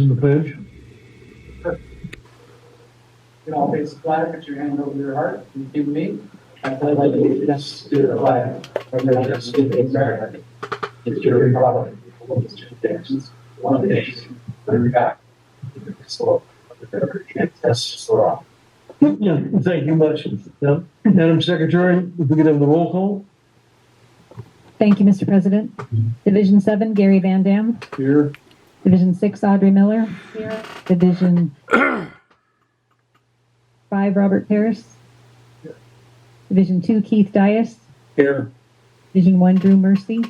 in the pledge. You all face the flag, put your hand over your heart, and repeat with me. I pledge allegiance to the flag of the United States of America, and to the republic for which it stands, one nation, under God, indivisible, with liberty and justice for all. Yeah, thank you much. Madam Secretary, if we could have the roll call. Thank you, Mr. President. Division 7, Gary Van Dam. Here. Division 6, Audrey Miller. Here. Division 5, Robert Harris. Here. Division 2, Keith Dias. Here. Division 1, Drew Mercy.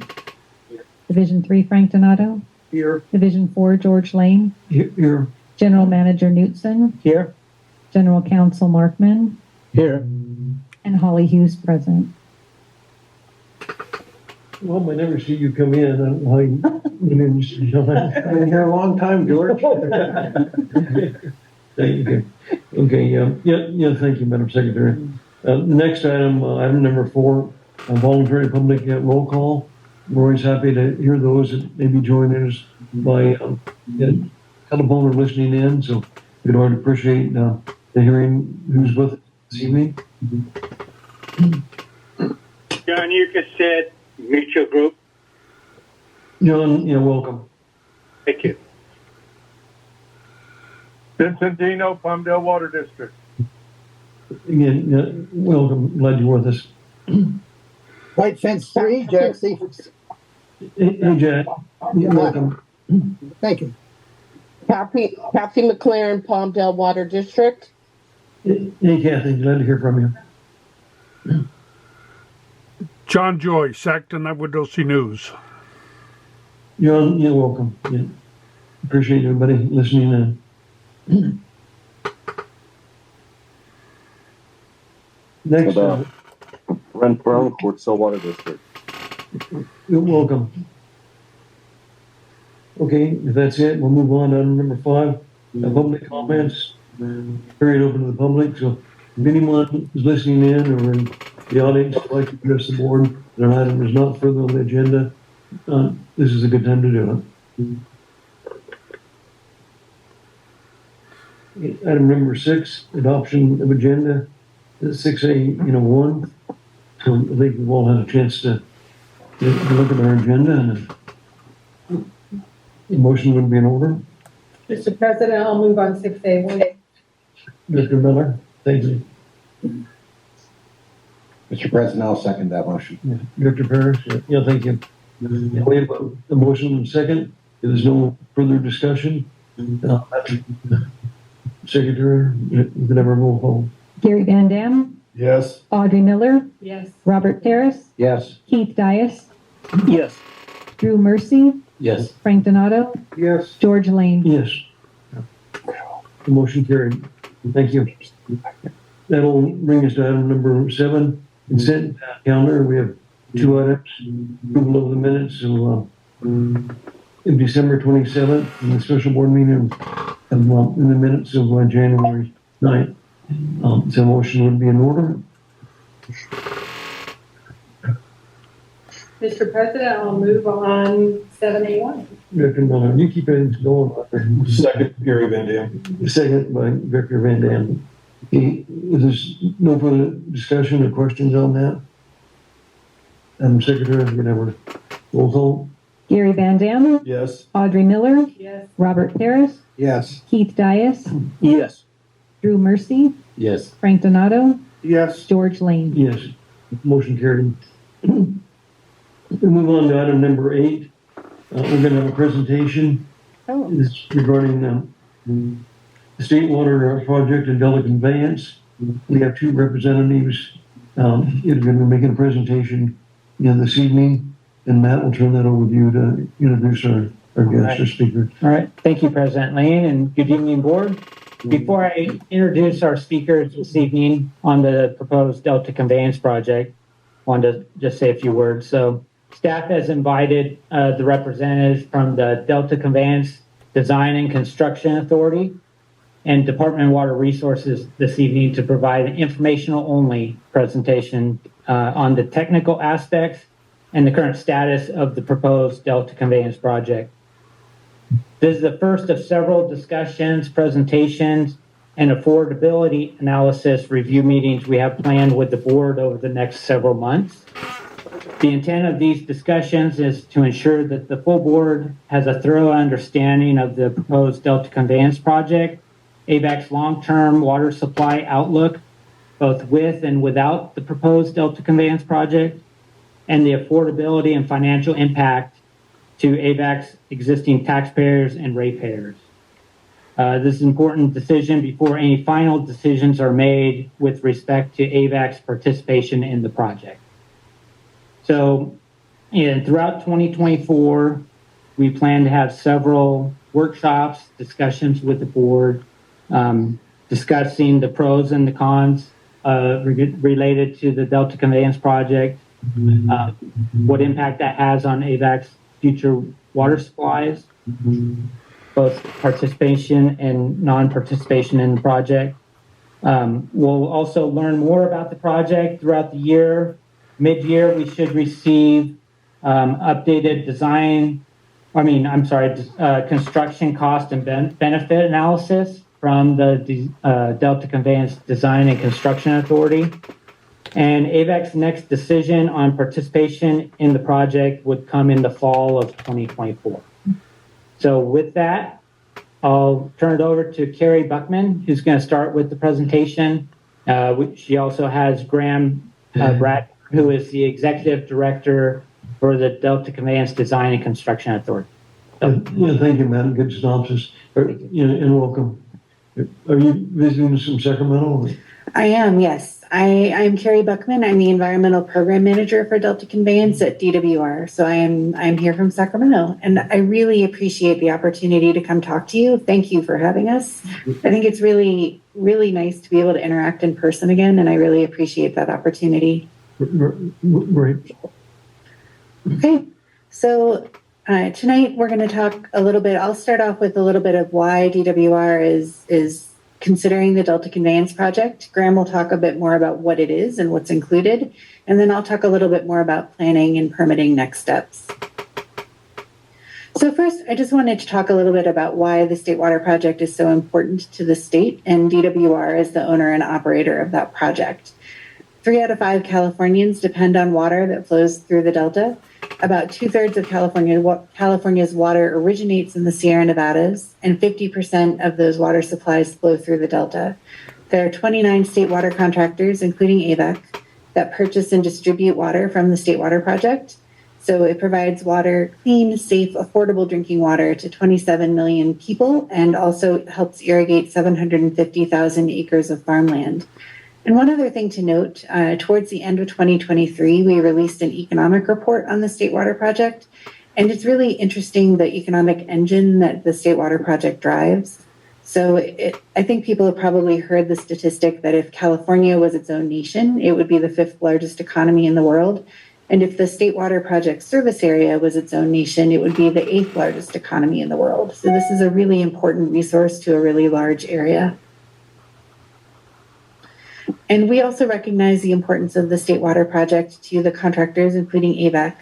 Here. Division 3, Frank Donato. Here. Division 4, George Lane. Here. General Manager Knutson. Here. General Counsel Markman. Here. And Holly Hughes present. Well, I never see you come in. I don't know how you been here a long time, George. Thank you. Okay, thank you, Madam Secretary. Next item, item number 4, voluntary public roll call. We're always happy to hear those that maybe join us by telephone or listening in. So we'd always appreciate the hearing who's with us this evening. John Yuka said, Mutual Group. John, welcome. Thank you. Vincentino, Palmdale Water District. Again, welcome. Glad you're with us. White Fence 3, Jack Stephens. Hey, Jack. Welcome. Thank you. Kathy McLaren, Palmdale Water District. Hey, Kathy. Glad to hear from you. John Joy, Sackton, Nawadosi News. John, you're welcome. Yeah. Appreciate everybody listening in. Next, Brent Brown, Port Sill Water District. you're welcome. Okay, if that's it, we'll move on to item number 5. Public comments. Period open to the public. So if anyone is listening in or in the audience would like to address the board that an item is not further on the agenda, this is a good time to do it. Item number 6, adoption of agenda, 6A1. So I think we've all had a chance to look at our agenda, and the motion would be in order. Mr. President, I'll move on 6A1. Mr. Miller, thank you. Mr. President, I'll second that motion. Director Parrish, thank you. We have a motion and second. If there's no further discussion, Secretary, you can have a roll call. Gary Van Dam. Yes. Audrey Miller. Yes. Robert Harris. Yes. Keith Dias. Yes. Drew Mercy. Yes. Frank Donato. Yes. George Lane. Yes. The motion carried. Thank you. That'll bring us to item number 7, consent calendar. We have 2 items. Approval of the minutes of December 27th and the special board meeting in the minutes of January 9th. So motion would be in order. Mr. President, I'll move on 7A1. Director Miller, you keep things going. Second, Gary Van Dam. Second by Director Van Dam. If there's no further discussion or questions on that, Secretary, we're going to have a roll call. Gary Van Dam. Yes. Audrey Miller. Yes. Robert Harris. Yes. Keith Dias. Yes. Drew Mercy. Yes. Frank Donato. Yes. George Lane. Yes. Motion carried. We move on to item number 8. We're going to have a presentation. This is regarding the State Water Project and Delta Conveyance. We have 2 representatives going to be making a presentation this evening, and Matt will turn that over to you to introduce our guest or speaker. All right. Thank you, President Lane, and good evening, board. Before I introduce our speakers this evening on the proposed Delta Conveyance project, I wanted to just say a few words. So staff has invited the representatives from the Delta Conveyance Design and Construction Authority and Department of Water Resources this evening to provide an informational only presentation on the technical aspects and the current status of the proposed Delta Conveyance project. This is the first of several discussions, presentations, and affordability analysis review meetings we have planned with the board over the next several months. The intent of these discussions is to ensure that the full board has a thorough understanding of the proposed Delta Conveyance Project, AVEC's long-term water supply outlook, both with and without the proposed Delta Conveyance Project, and the affordability and financial impact to AVEC's existing taxpayers and ratepayers. This is an important decision before any final decisions are made with respect to AVEC's participation in the project. So, throughout 2024, we plan to have several workshops, discussions with the board, discussing the pros and the cons related to the Delta Conveyance Project, what impact that has on AVEC's future water supplies, both participation and non-participation in the project. We'll also learn more about the project throughout the year. Mid-year, we should receive updated construction cost and benefit analysis from the Delta Conveyance Design and Construction Authority. And AVEC's next decision on participation in the project would come in the fall of 2024. So with that, I'll turn it over to Carrie Buckman, who's going to start with the presentation. She also has Graham Brad, who is the Executive Director for the Delta Conveyance Design and Construction Authority. So, Thank you, Matt. Good synopsis. And welcome. Are you visiting from Sacramento? I am, yes. I'm Carrie Buckman. I'm the Environmental Program Manager for Delta Conveyance at DWR. So I'm here from Sacramento, and I really appreciate the opportunity to come talk to you. Thank you for having us. I think it's really, really nice to be able to interact in person again, and I really appreciate that opportunity. Great. Okay, so tonight we're going to talk a little bit. I'll start off with a little bit of why DWR is considering the Delta Conveyance Project. Graham will talk a bit more about what it is and what's included, and then I'll talk a little bit more about planning and permitting next steps. So first, I just wanted to talk a little bit about why the State Water Project is so important to the state, and DWR is the owner and operator of that project. 3 out of 5 Californians depend on water that flows through the Delta. About 2/3 of California's water originates in the Sierra Nevadas, and 50% of those water supplies flow through the Delta. There are 29 state water contractors, including AVEC, that purchase and distribute water from the State Water Project. So it provides water, clean, safe, affordable drinking water to 27 million people, and also helps irrigate 750,000 acres of farmland. And one other thing to note, towards the end of 2023, we released an economic report on the State Water Project, and it's really interesting the economic engine that the State Water Project drives. So I think people have probably heard the statistic that if California was its own nation, it would be the 5th largest economy in the world. And if the State Water Project service area was its own nation, it would be the 8th largest economy in the world. So this is a really important resource to a really large area. And we also recognize the importance of the State Water Project to the contractors, including AVEC,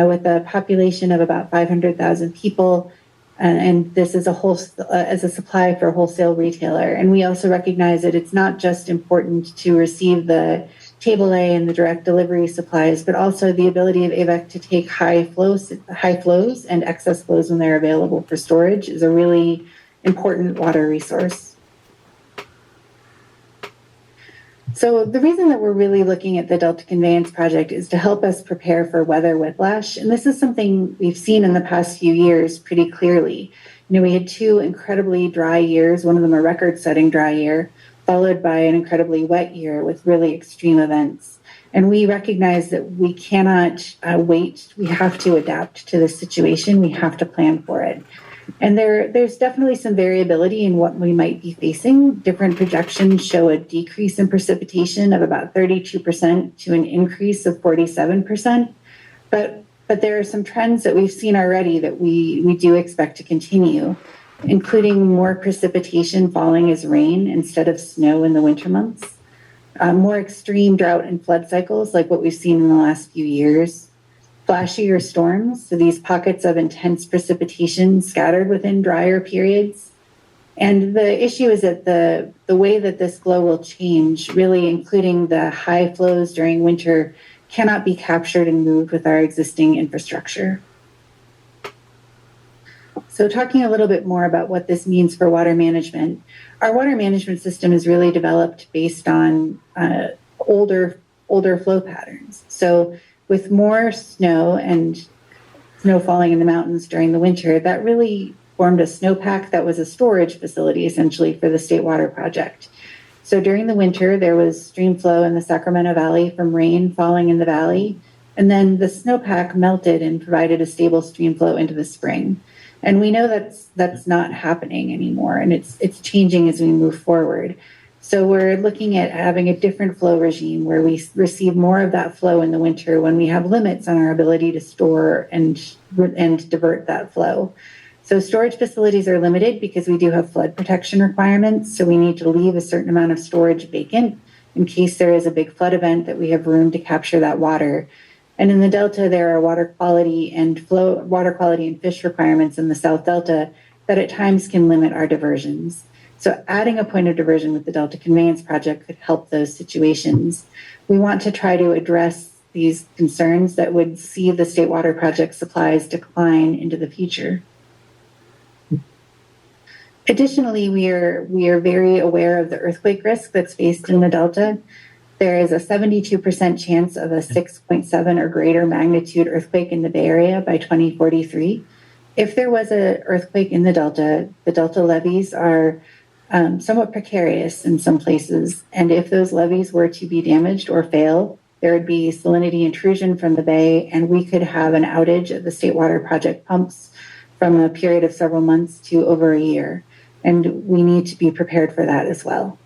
with a population of about 500,000 people. And this is as a supply for a wholesale retailer. And we also recognize that it's not just important to receive the table A and the direct delivery supplies, but also the ability of AVEC to take high flows and excess flows when they're available for storage is a really important water resource. So the reason that we're really looking at the Delta Conveyance Project is to help us prepare for weather whiplash. And this is something we've seen in the past few years pretty clearly. We had 2 incredibly dry years, one of them a record-setting dry year, followed by an incredibly wet year with really extreme events. And we recognize that we cannot wait. We have to adapt to this situation. We have to plan for it. And there's definitely some variability in what we might be facing. Different projections show a decrease in precipitation of about 32% to an increase of 47%. But there are some trends that we've seen already that we do expect to continue, including more precipitation falling as rain instead of snow in the winter months, more extreme drought and flood cycles like what we've seen in the last few years, flashier storms, so these pockets of intense precipitation scattered within drier periods. And the issue is that the way that this flow will change, really including the high flows during winter, cannot be captured and moved with our existing infrastructure. So talking a little bit more about what this means for water management, our water management system is really developed based on older flow patterns. So with more snow and snow falling in the mountains during the winter, that really formed a snowpack that was a storage facility essentially for the State Water Project. So during the winter, there was stream flow in the Sacramento Valley from rain falling in the valley, and then the snowpack melted and provided a stable stream flow into the spring. And we know that's not happening anymore, and it's changing as we move forward. So we're looking at having a different flow regime where we receive more of that flow in the winter when we have limits on our ability to store and divert that flow. So storage facilities are limited because we do have flood protection requirements. So we need to leave a certain amount of storage vacant in case there is a big flood event that we have room to capture that water. And in the Delta, there are water quality and fish requirements in the South Delta that at times can limit our diversions. So adding a point of diversion with the Delta Conveyance Project could help those situations. We want to try to address these concerns that would see the State Water Project supplies decline into the future. Additionally, we are very aware of the earthquake risk that's faced in the Delta. There is a 72% chance of a 6.7 or greater magnitude earthquake in the Bay Area by 2043. If there was an earthquake in the Delta levees are somewhat precarious in some places. And if those levees were to be damaged or fail, there would be salinity intrusion from the bay, and we could have an outage of the State Water Project pumps from a period of several months to over a year. And we need to be prepared for that as well.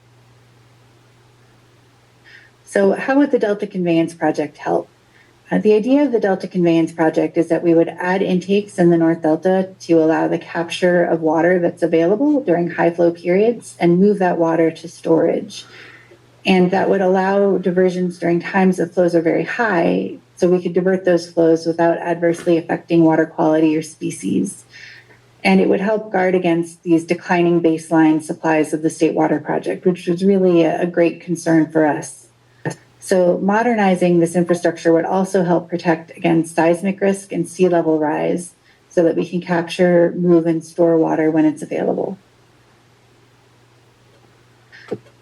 So how would the Delta Conveyance Project help? The idea of the Delta Conveyance Project is that we would add intakes in the North Delta to allow the capture of water that's available during high flow periods and move that water to storage. And that would allow diversions during times that flows are very high, so we could divert those flows without adversely affecting water quality or species. And it would help guard against these declining baseline supplies of the State Water Project, which was really a great concern for us. So modernizing this infrastructure would also help protect against seismic risk and sea level rise so that we can capture, move, and store water when it's available.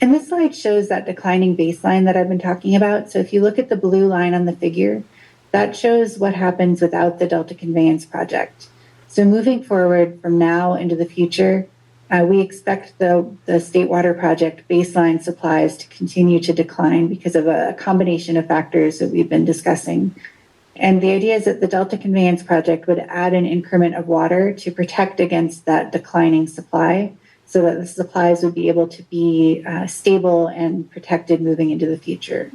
And this slide shows that declining baseline that I've been talking about. So if you look at the blue line on the figure, that shows what happens without the Delta Conveyance Project. So moving forward from now into the future, we expect the State Water Project baseline supplies to continue to decline because of a combination of factors that we've been discussing. And the idea is that the Delta Conveyance Project would add an increment of water to protect against that declining supply so that the supplies would be able to be stable and protected moving into the future.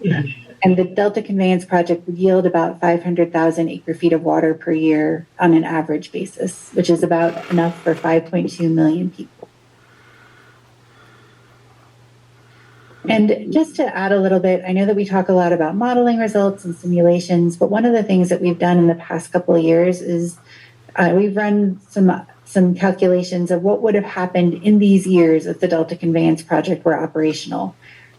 And the Delta Conveyance Project would yield about 500,000 acre-feet of water per year on an average basis, which is about enough for 5.2 million people. And just to add a little bit, I know that we talk a lot about modeling results and simulations, but one of the things that we've done in the past couple of years is we've run some calculations of what would have happened in these years if the Delta Conveyance Project were operational.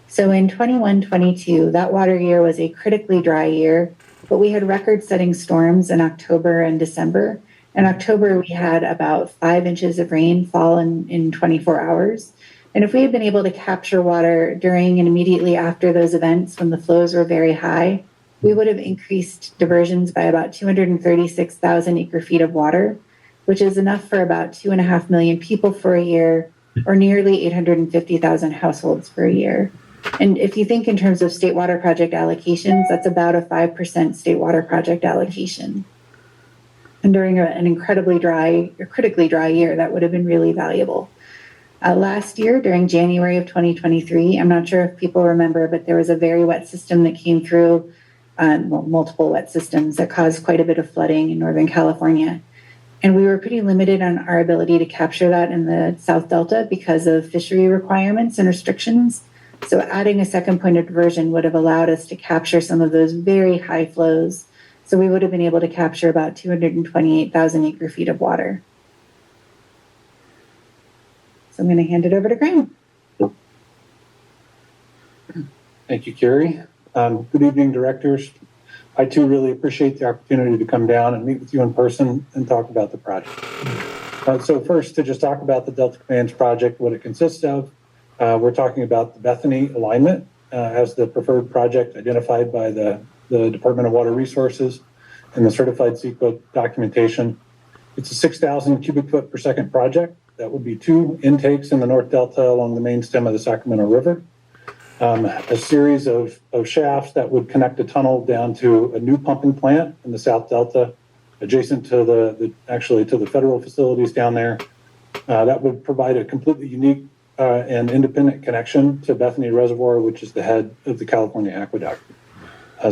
So in 21-22, that water year was a critically dry year, but we had record-setting storms in October and December. In October, we had about 5 inches of rain fall in 24 hours. And if we had been able to capture water during and immediately after those events when the flows were very high, we would have increased diversions by about 236,000 acre-feet of water, which is enough for about 2.5 million people for a year, or nearly 850,000 households per year. And if you think in terms of State Water Project allocations, that's about a 5% State Water Project allocation. And during an incredibly dry or critically dry year, that would have been really valuable. Last year, during January of 2023, I'm not sure if people remember, but there was a very wet system that came through, multiple wet systems that caused quite a bit of flooding in Northern California. And we were pretty limited on our ability to capture that in the South Delta because of fishery requirements and restrictions. So adding a second point of diversion would have allowed us to capture some of those very high flows So we would have been able to capture about 228,000 acre feet of water. So I'm going to hand it over to Graham. Thank you, Carrie. Good evening, directors. I too really appreciate the opportunity to come down and meet with you in person and talk about the project. So first, to just talk about the Delta Commands project, what it consists of, we're talking about the Bethany alignment as the preferred project identified by the Department of Water Resources and the certified CEQA documentation. It's a 6,000 cubic foot per second project. That would be 2 intakes in the North Delta along the main stem of the Sacramento River. A series of shafts that would connect a tunnel down to a new pumping plant in the South Delta, adjacent to the federal facilities down there. That would provide a completely unique and independent connection to Bethany Reservoir, which is the head of the California Aqueduct.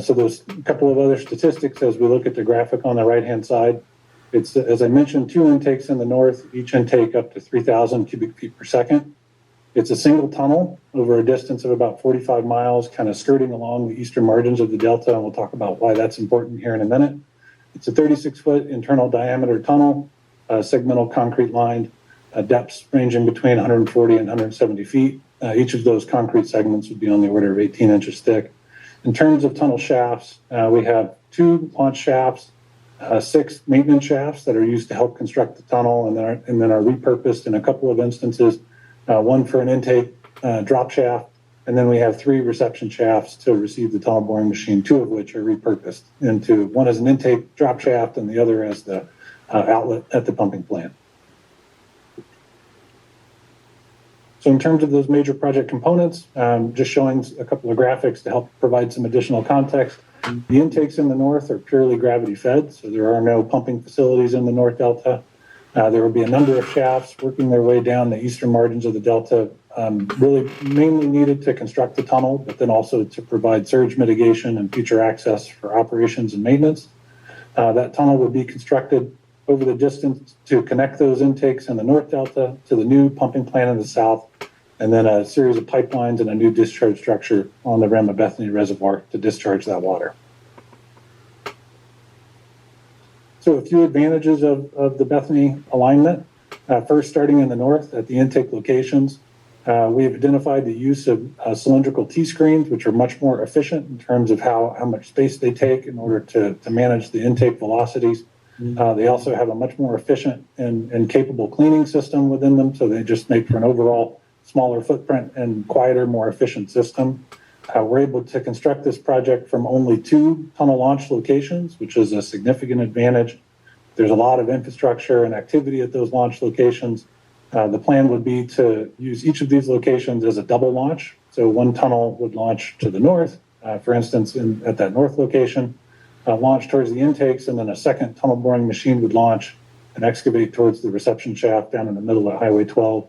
So there's a couple of other statistics as we look at the graphic on the right-hand side. It's, as I mentioned, 2 intakes in the north, each intake up to 3,000 cubic feet per second. It's a single tunnel over a distance of about 45 miles, kind of skirting along the eastern margins of the Delta, and we'll talk about why that's important here in a minute. It's a 36-foot internal diameter tunnel, segmental concrete lined, depths ranging between 140 and 170 feet. Each of those concrete segments would be on the order of 18 inches thick. In terms of tunnel shafts, we have 2 launch shafts, 6 maintenance shafts that are used to help construct the tunnel and then are repurposed in a couple of instances, 1 for an intake drop shaft, and then we have 3 reception shafts to receive the tunnel boring machine, 2 of which are repurposed into, 1 as an intake drop shaft and the other as the outlet at the pumping plant. So in terms of those major project components, just showing a couple of graphics to help provide some additional context. The intakes in the north are purely gravity fed, so there are no pumping facilities in the North Delta. There will be a number of shafts working their way down the eastern margins of the Delta, really mainly needed to construct the tunnel, but then also to provide surge mitigation and future access for operations and maintenance. That tunnel would be constructed over the distance to connect those intakes in the North Delta to the new pumping plant in the south, and then a series of pipelines and a new discharge structure on the rim of Bethany Reservoir to discharge that water. So a few advantages of the Bethany alignment. First, starting in the north at the intake locations, we have identified the use of cylindrical T-screens, which are much more efficient in terms of how much space they take in order to manage the intake velocities. They also have a much more efficient and capable cleaning system within them, so they just make for an overall smaller footprint and quieter, more efficient system. We're able to construct this project from only 2 tunnel launch locations, which is a significant advantage. There's a lot of infrastructure and activity at those launch locations. The plan would be to use each of these locations as a double launch. So 1 tunnel would launch to the north, for instance, at that north location, launch towards the intakes, and then a second tunnel boring machine would launch and excavate towards the reception shaft down in the middle of Highway 12.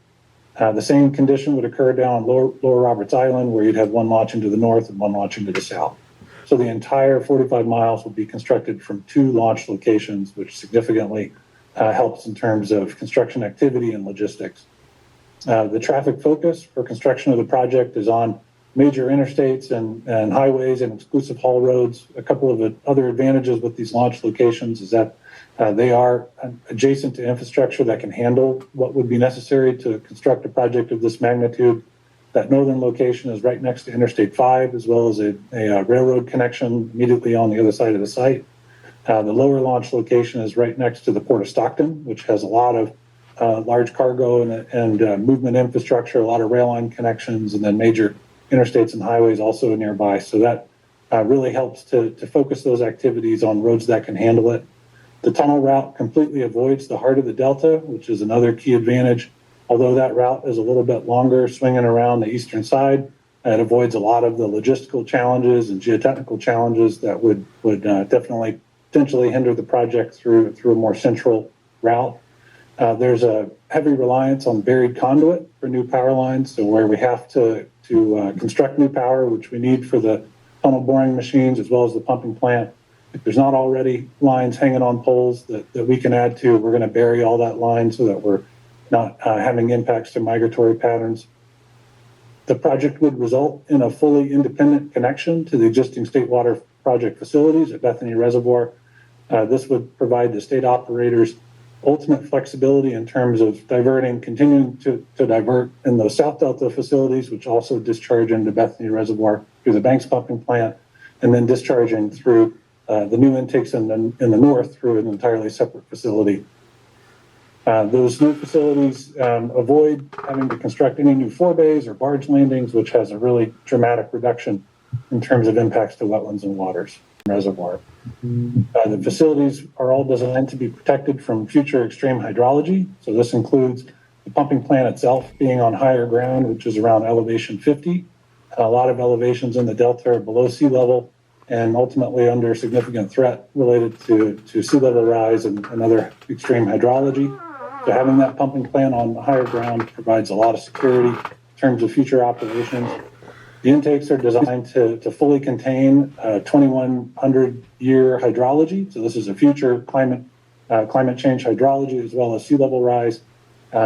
The same condition would occur down Lower Roberts Island, where you'd have 1 launching to the north and 1 launching to the south. So the entire 45 miles would be constructed from 2 launch locations, which significantly helps in terms of construction activity and logistics. The traffic focus for construction of the project is on major interstates and highways and exclusive haul roads. A couple of other advantages with these launch locations is that they are adjacent to infrastructure that can handle what would be necessary to construct a project of this magnitude. That northern location is right next to Interstate 5, as well as a railroad connection immediately on the other side of the site. The lower launch location is right next to the Port of Stockton, which has a lot of large cargo and movement infrastructure, a lot of rail line connections, and then major interstates and highways also nearby. So that really helps to focus those activities on roads that can handle it. The tunnel route completely avoids the heart of the Delta, which is another key advantage. Although that route is a little bit longer, swinging around the eastern side, it avoids a lot of the logistical challenges and geotechnical challenges that would definitely potentially hinder the project through a more central route. There's a heavy reliance on buried conduit for new power lines, so where we have to construct new power, which we need for the tunnel boring machines as well as the pumping plant. If there's not already lines hanging on poles that we can add to, we're going to bury all that line so that we're not having impacts to migratory patterns. The project would result in a fully independent connection to the existing state water project facilities at Bethany Reservoir. This would provide the state operators ultimate flexibility in terms of continuing to divert in those South Delta facilities, which also discharge into Bethany Reservoir through the Banks pumping plant, and then discharging through the new intakes in the north through an entirely separate facility. Those new facilities avoid having to construct any new forebays or barge landings, which has a really dramatic reduction in terms of impacts to wetlands and waters reservoir. The facilities are all designed to be protected from future extreme hydrology. So this includes the pumping plant itself being on higher ground, which is around elevation 50. A lot of elevations in the Delta are below sea level and ultimately under significant threat related to sea level rise and other extreme hydrology. So having that pumping plant on higher ground provides a lot of security in terms of future operations. The intakes are designed to fully contain 2,100-year hydrology. So this is a future climate change hydrology as well as sea level rise.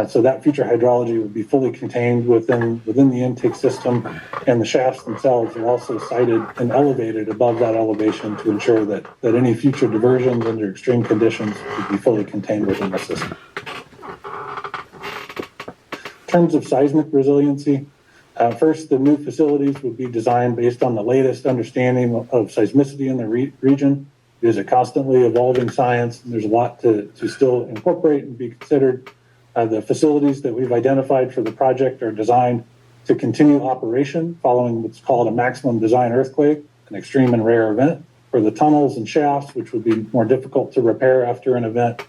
So that future hydrology would be fully contained within the intake system, and the shafts themselves are also sited and elevated above that elevation to ensure that any future diversions under extreme conditions would be fully contained within the system. In terms of seismic resiliency, first, the new facilities would be designed based on the latest understanding of seismicity in the region. It is a constantly evolving science, and there's a lot to still incorporate and be considered. The facilities that we've identified for the project are designed to continue operation following what's called a maximum design earthquake, an extreme and rare event. For the tunnels and shafts, which would be more difficult to repair after an event,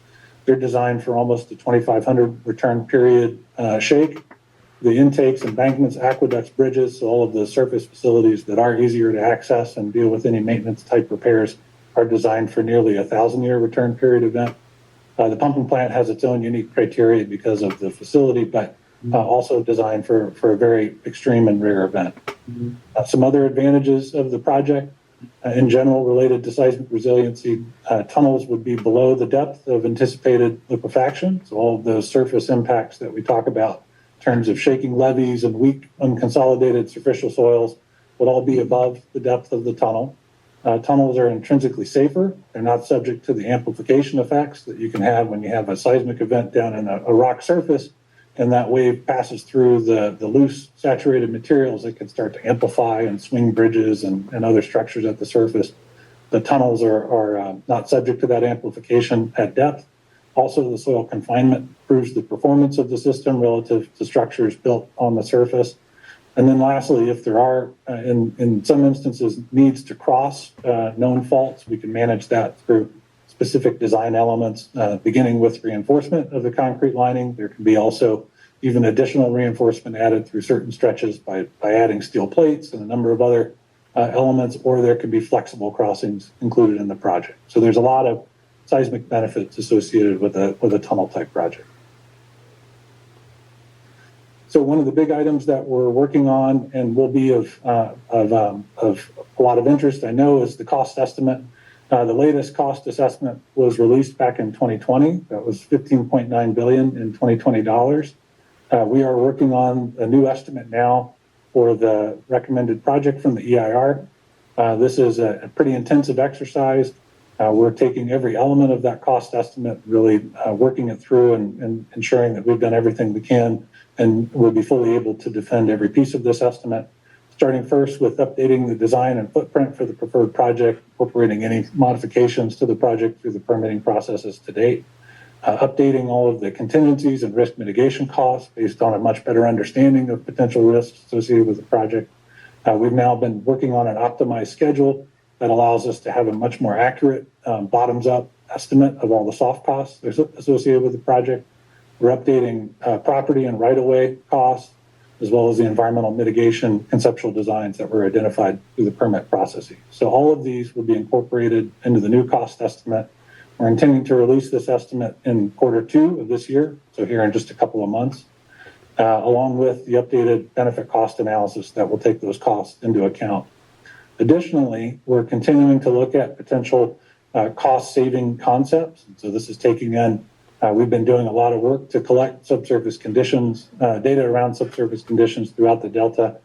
they're designed for almost a 2,500 return period shake. The intakes, embankments, aqueducts, bridges, so all of the surface facilities that are easier to access and deal with any maintenance type repairs are designed for nearly 1,000-year return period event. The pumping plant has its own unique criteria because of the facility, but also designed for a very extreme and rare event. Some other advantages of the project in general related to seismic resiliency, tunnels would be below the depth of anticipated liquefaction. So all of those surface impacts that we talk about in terms of shaking levees and weak unconsolidated superficial soils would all be above the depth of the tunnel. Tunnels are intrinsically safer. They're not subject to the amplification effects that you can have when you have a seismic event down in a rock surface, and that wave passes through the loose saturated materials that can start to amplify and swing bridges and other structures at the surface. The tunnels are not subject to that amplification at depth. Also, the soil confinement improves the performance of the system relative to structures built on the surface. And then lastly, if there are, in some instances, needs to cross known faults, we can manage that through specific design elements, beginning with reinforcement of the concrete lining. There can be also even additional reinforcement added through certain stretches by adding steel plates and a number of other elements, or there can be flexible crossings included in the project. So there's a lot of seismic benefits associated with a tunnel type project. So one of the big items that we're working on and will be of a lot of interest, I know, is the cost estimate. The latest cost assessment was released back in 2020. That was $15.9 billion in 2020 dollars. We are working on a new estimate now for the recommended project from the EIR. This is a pretty intensive exercise. We're taking every element of that cost estimate, really working it through and ensuring that we've done everything we can, and we'll be fully able to defend every piece of this estimate, starting first with updating the design and footprint for the preferred project, incorporating any modifications to the project through the permitting processes to date, updating all of the contingencies and risk mitigation costs based on a much better understanding of potential risks associated with the project. We've now been working on an optimized schedule that allows us to have a much more accurate bottoms-up estimate of all the soft costs associated with the project. We're updating property and right-of-way costs, as well as the environmental mitigation conceptual designs that were identified through the permit processing. So all of these will be incorporated into the new cost estimate. We're intending to release this estimate in Q2 of this year, so here in just a couple of months, along with the updated benefit cost analysis that will take those costs into account. Additionally, we're continuing to look at potential cost-saving concepts. So this is taking in, we've been doing a lot of work to collect subsurface conditions, data around subsurface conditions throughout the Delta.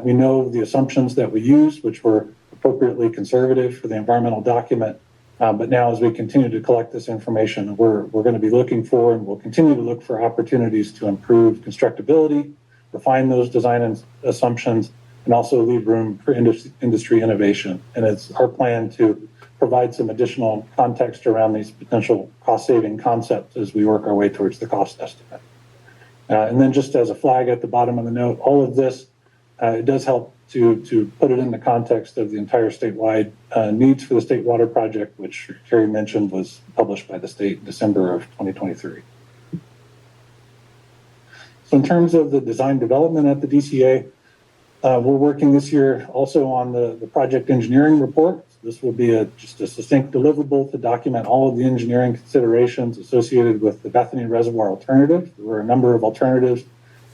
We know the assumptions that we use, which were appropriately conservative for the environmental document. But now as we continue to collect this information, we're going to be looking for, and we'll continue to look for opportunities to improve constructability, refine those design assumptions, and also leave room for industry innovation. And it's our plan to provide some additional context around these potential cost-saving concepts as we work our way towards the cost estimate. And then just as a flag at the bottom of the note, all of this, it does help to put it in the context of the entire statewide needs for the state water project, which Carrie mentioned was published by the state in December of 2023. So in terms of the design development at the DCA, we're working this year also on the project engineering report. This will be just a succinct deliverable to document all of the engineering considerations associated with the Bethany Reservoir alternative. There were a number of alternatives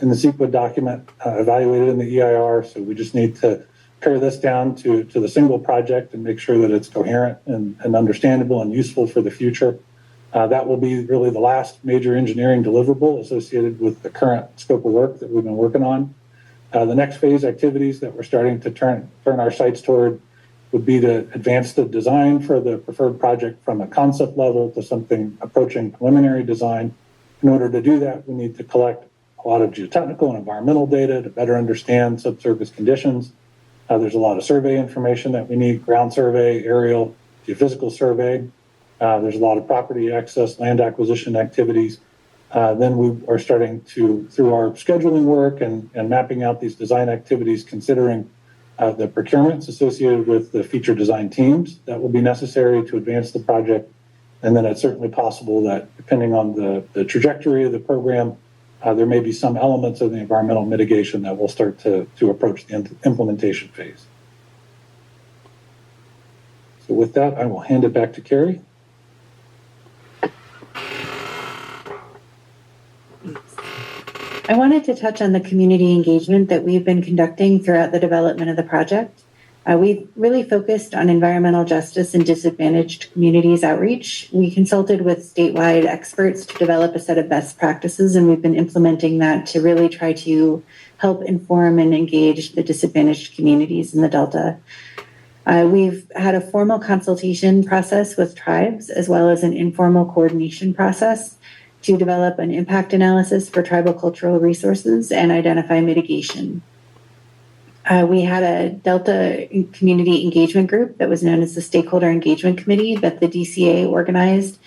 in the CEQA document evaluated in the EIR, so we just need to pare this down to the single project and make sure that it's coherent and understandable and useful for the future. That will be really the last major engineering deliverable associated with the current scope of work that we've been working on. The next phase activities that we're starting to turn our sights toward would be to advance the design for the preferred project from a concept level to something approaching preliminary design. In order to do that, we need to collect a lot of geotechnical and environmental data to better understand subsurface conditions. There's a lot of survey information that we need: ground survey, aerial, geophysical survey. There's a lot of property access, land acquisition activities. Then we are starting to, through our scheduling work and mapping out these design activities, considering the procurements associated with the feature design teams that will be necessary to advance the project. And then it's certainly possible that depending on the trajectory of the program, there may be some elements of the environmental mitigation that will start to approach the implementation phase. So with that, I will hand it back to Carrie. I wanted to touch on the community engagement that we've been conducting throughout the development of the project. We've really focused on environmental justice and disadvantaged communities outreach. We consulted with statewide experts to develop a set of best practices, and we've been implementing that to really try to help inform and engage the disadvantaged communities in the Delta. We've had a formal consultation process with tribes, as well as an informal coordination process to develop an impact analysis for tribal cultural resources and identify mitigation. We had a Delta community engagement group that was known as the Stakeholder Engagement Committee that the DCA organized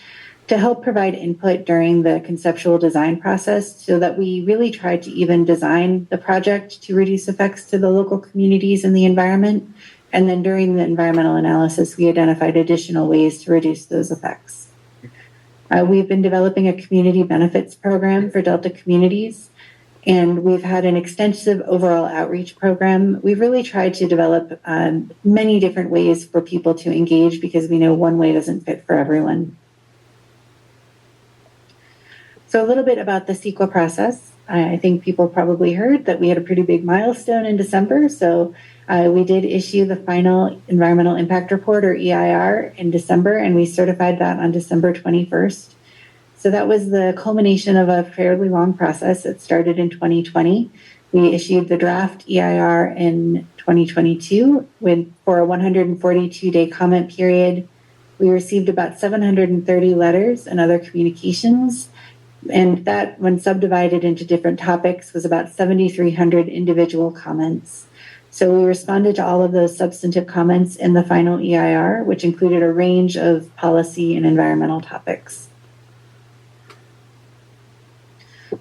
to help provide input during the conceptual design process, so that we really tried to even design the project to reduce effects to the local communities and the environment. And then during the environmental analysis, we identified additional ways to reduce those effects. We've been developing a community benefits program for Delta communities, and we've had an extensive overall outreach program. We've really tried to develop many different ways for people to engage, because we know one way doesn't fit for everyone. So a little bit about the CEQA process. I think people probably heard that we had a pretty big milestone in December. So we did issue the final environmental impact report, or EIR, in December, and we certified that on December 21st. So that was the culmination of a fairly long process. It started in 2020. We issued the draft EIR in 2022 for a 142-day comment period. We received about 730 letters and other communications. And that, when subdivided into different topics, was about 7,300 individual comments. So we responded to all of those substantive comments in the final EIR, which included a range of policy and environmental topics.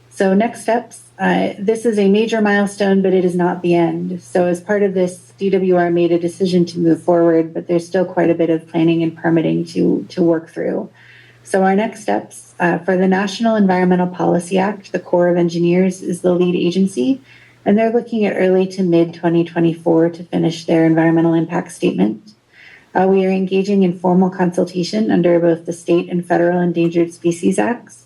So next steps, this is a major milestone, but it is not the end. So as part of this, DWR made a decision to move forward, but there's still quite a bit of planning and permitting to work through. So our next steps for the National Environmental Policy Act, the Corps of Engineers is the lead agency, and they're looking at early to mid 2024 to finish their environmental impact statement. We are engaging in formal consultation under both the state and federal Endangered Species Acts.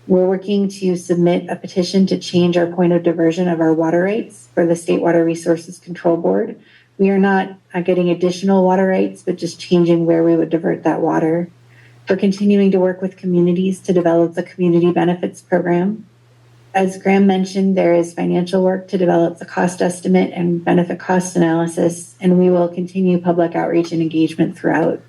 We're working to submit a petition to change our point of diversion of our water rights for the State Water Resources Control Board. We are not getting additional water rights, but just changing where we would divert that water. We're continuing to work with communities to develop the community benefits program. As Graham mentioned, there is financial work to develop the cost estimate and benefit cost analysis, and we will continue public outreach and engagement throughout.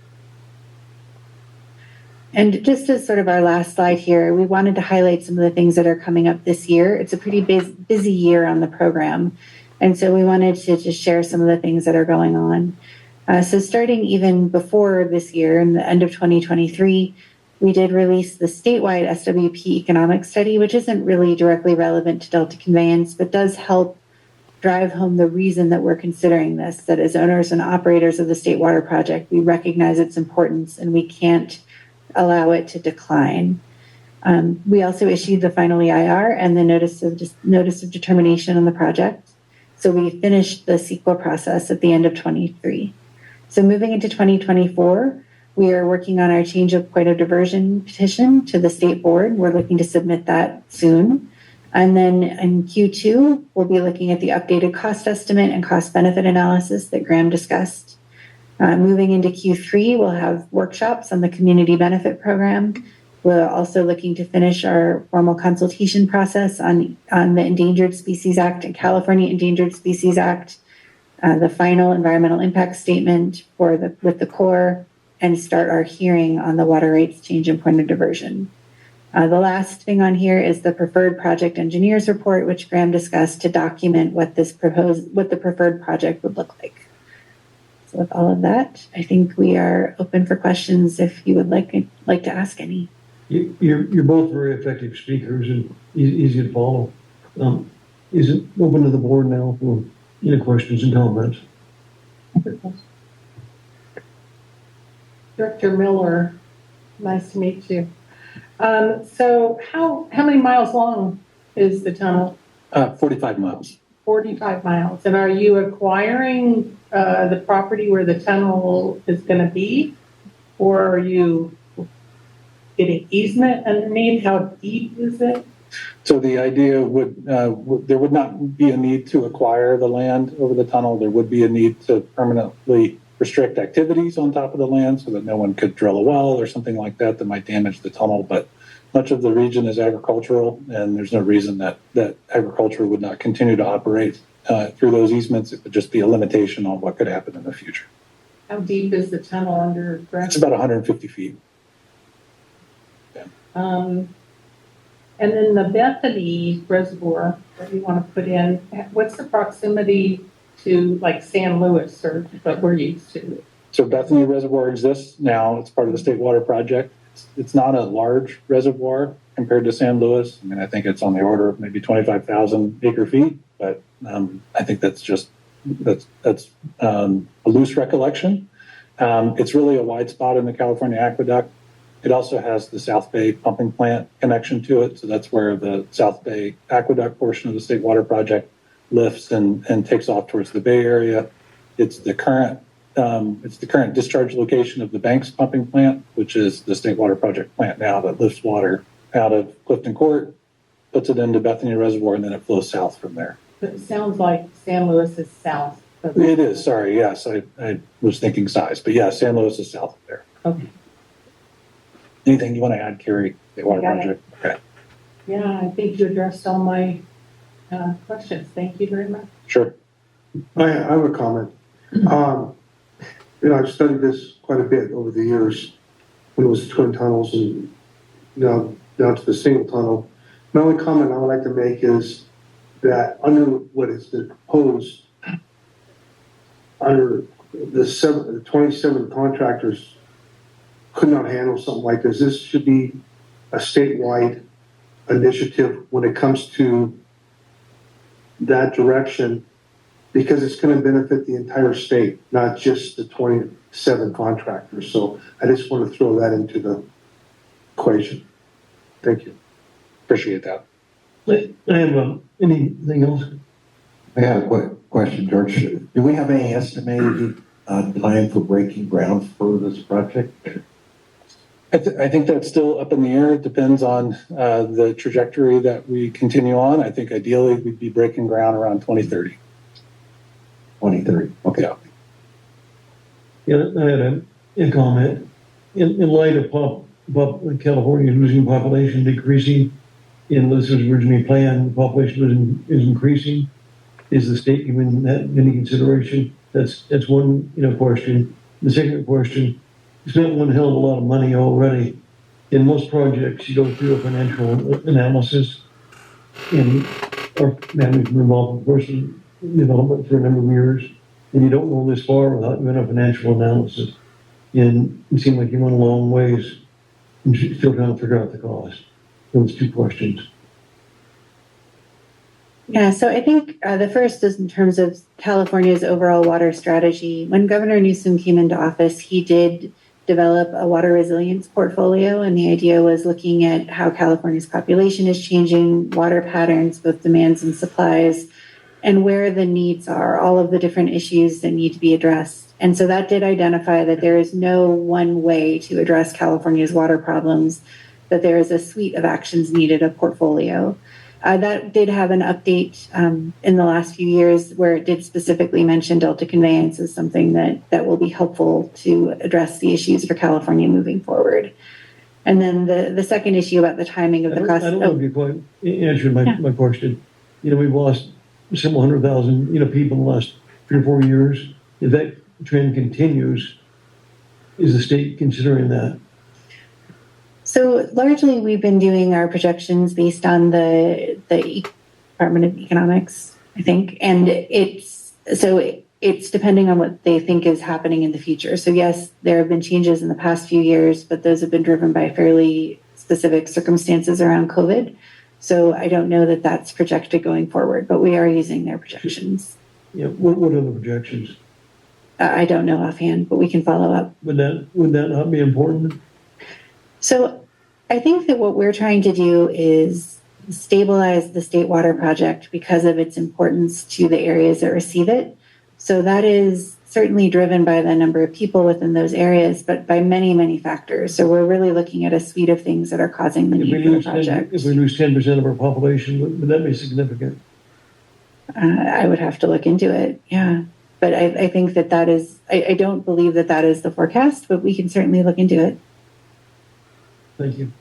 And just as sort of our last slide here, we wanted to highlight some of the things that are coming up this year. It's a pretty busy year on the program. And so we wanted to just share some of the things that are going on. So starting even before this year, in the end of 2023, we did release the statewide SWP economic study, which isn't really directly relevant to Delta Conveyance, but does help drive home the reason that we're considering this, that as owners and operators of the State Water Project, we recognize its importance and we can't allow it to decline. We also issued the final EIR and the notice of determination on the project. So we finished the CEQA process at the end of 23. So moving into 2024, we are working on our change of point of diversion petition to the state board. We're looking to submit that soon. And then in Q2, we'll be looking at the updated cost estimate and cost benefit analysis that Graham discussed. Moving into Q3, we'll have workshops on the community benefit program. We're also looking to finish our formal consultation process on the Endangered Species Act and California Endangered Species Act, the final environmental impact statement with the Corps, and start our hearing on the water rights change in point of diversion. The last thing on here is the preferred project engineers report, which Graham discussed to document what the preferred project would look like. So with all of that, I think we are open for questions if you would like to ask any. You're both very effective speakers and easy to follow. Is it open to the board now for any questions and comments? Director Miller, nice to meet you. So how many miles long is the tunnel? 45 miles. 45 miles. And are you acquiring the property where the tunnel is going to be? Or are you getting easement underneath? How deep is it? So the idea would, there would not be a need to acquire the land over the tunnel. There would be a need to permanently restrict activities on top of the land so that no one could drill a well or something like that that might damage the tunnel. But much of the region is agricultural, and there's no reason that agriculture would not continue to operate through those easements. It would just be a limitation on what could happen in the future. How deep is the tunnel underground? It's about 150 feet. Yeah. And then the Bethany Reservoir that you want to put in, what's the proximity to like San Luis or what we're used to? So Bethany Reservoir exists now. It's part of the State Water Project. It's not a large reservoir compared to San Luis. I mean, I think it's on the order of maybe 25,000 acre feet, but I think that's a loose recollection. It's really a wide spot in the California aqueduct. It also has the South Bay pumping plant connection to it. So that's where the South Bay aqueduct portion of the State Water Project lifts and takes off towards the Bay Area. It's the current discharge location of the Banks pumping plant, which is the State Water Project plant now that lifts water out of Clifton Court, puts it into Bethany Reservoir, and then it flows south from there. It sounds like San Luis is south. It is, sorry, yes, I was thinking size, but yeah, San Luis is south of there. Okay. Anything you want to add, Carrie? State Water Project? Okay. Yeah, I think you addressed all my questions. Thank you very much. Sure. I have a comment. I've studied this quite a bit over the years when it was twin tunnels and now down to the single tunnel. My only comment I would like to make is that under what is proposed, under the 27 contractors could not handle something like this. This should be a statewide initiative when it comes to that direction, because it's going to benefit the entire state, not just the 27 contractors. So I just want to throw that into the equation. Thank you. Appreciate that. I have anything else? I have a quick question, George. Do we have any estimated time for breaking ground for this project? I think that's still up in the air. It depends on the trajectory that we continue on. I think ideally we'd be breaking ground around 2030. 2030. Okay. Yeah, I had a comment. In light of California losing population, decreasing in this was originally planned, the population is increasing. Is the state giving that any consideration? That's one, question. The second question, you spent one hell of a lot of money already. In most projects, you go through a financial analysis, and our family's been involved, of course, in development for a number of years, and you don't go this far without doing a financial analysis. And it seemed like you went a long ways, and you're still trying to figure out the cost. Those two questions. Yeah, so I think the first is in terms of California's overall water strategy. When Governor Newsom came into office, he did develop a water resilience portfolio, and the idea was looking at how California's population is changing, water patterns, both demands and supplies, and where the needs are, all of the different issues that need to be addressed. And so that did identify that there is no one way to address California's water problems, that there is a suite of actions needed, a portfolio. That did have an update in the last few years where it did specifically mention Delta conveyance as something that will be helpful to address the issues for California moving forward. And then the second issue about the timing of the cost. I don't know if you quite answered my question. We've lost several 100,000, people in the last 3 or 4 years. If that trend continues, is the state considering that? So largely, we've been doing our projections based on the Department of Economics, I think, and it's depending on what they think is happening in the future. So yes, there have been changes in the past few years, but those have been driven by fairly specific circumstances around COVID. So I don't know that that's projected going forward, but we are using their projections. Yeah, what are the projections? I don't know offhand, but we can follow up. Would that not be important? So I think that what we're trying to do is stabilize the state water project because of its importance to the areas that receive it. So that is certainly driven by the number of people within those areas, but by many, many factors. So we're really looking at a suite of things that are causing the need for the project. If we lose 10% of our population, would that be significant? I would have to look into it, yeah. But I think that is, I don't believe that is the forecast, but we can certainly look into it. Thank you.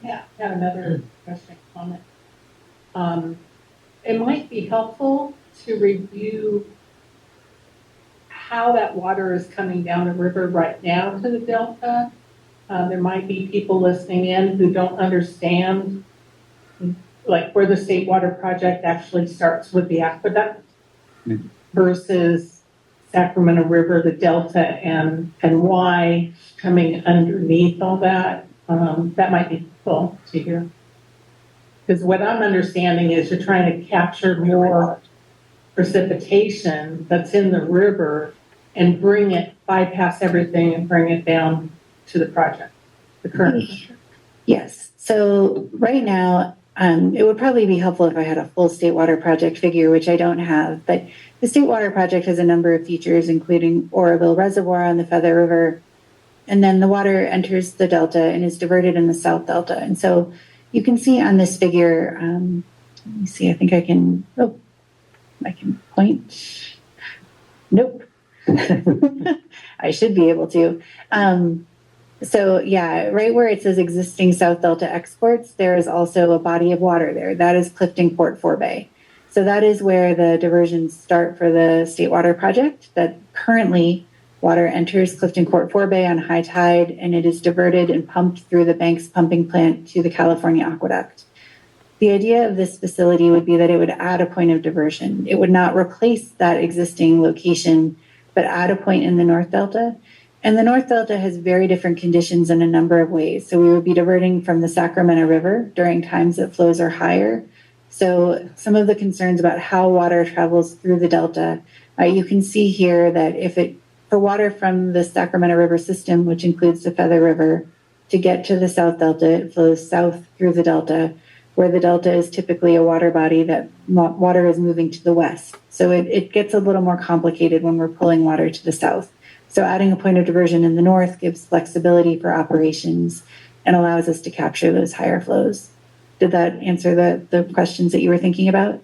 Yeah, I got another question, comment. It might be helpful to review how that water is coming down the river right now to the Delta. There might be people listening in who don't understand like where the state water project actually starts with the aqueduct versus Sacramento River, the Delta, and why coming underneath all that. That might be cool to hear. Because what I'm understanding is you're trying to capture more precipitation that's in the river and bypass everything and bring it down to the project, the current. Yes. So right now, it would probably be helpful if I had a full state water project figure, which I don't have. But the state water project has a number of features, including Oroville Reservoir on the Feather River. And then the water enters the Delta and is diverted in the South Delta. And so you can see on this figure, let me see, I think I can point. Nope. I should be able to. So yeah, right where it says existing South Delta exports, there is also a body of water there. That is Clifton Port Forebay. So that is where the diversions start for the state water project. That currently water enters Clifton Court Forebay on high tide, and it is diverted and pumped through the Banks pumping plant to the California Aqueduct. The idea of this facility would be that it would add a point of diversion. It would not replace that existing location, but add a point in the North Delta. And the North Delta has very different conditions in a number of ways. So we would be diverting from the Sacramento River during times that flows are higher. So some of the concerns about how water travels through the Delta, you can see here that for water from the Sacramento River system, which includes the Feather River, to get to the South Delta, it flows south through the Delta, where the Delta is typically a water body that water is moving to the west. So it gets a little more complicated when we're pulling water to the south. So adding a point of diversion in the north gives flexibility for operations and allows us to capture those higher flows. Did that answer the questions that you were thinking about?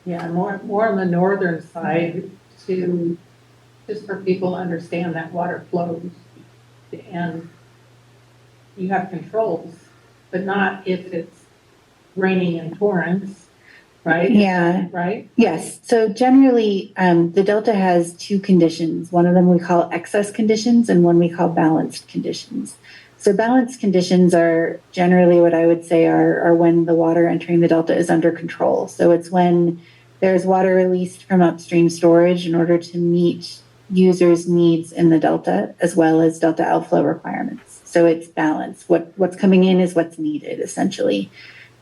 Yeah, more on the northern side just for people to understand that water flows. And you have controls, but not if it's raining in torrents, right? Yeah. Right? Yes. So generally, the delta has two conditions. One of them we call excess conditions and one we call balanced conditions. So balanced conditions are generally what I would say are when the water entering the delta is under control. So it's when there's water released from upstream storage in order to meet users' needs in the delta, as well as delta outflow requirements. So it's balanced. What's coming in is what's needed, essentially.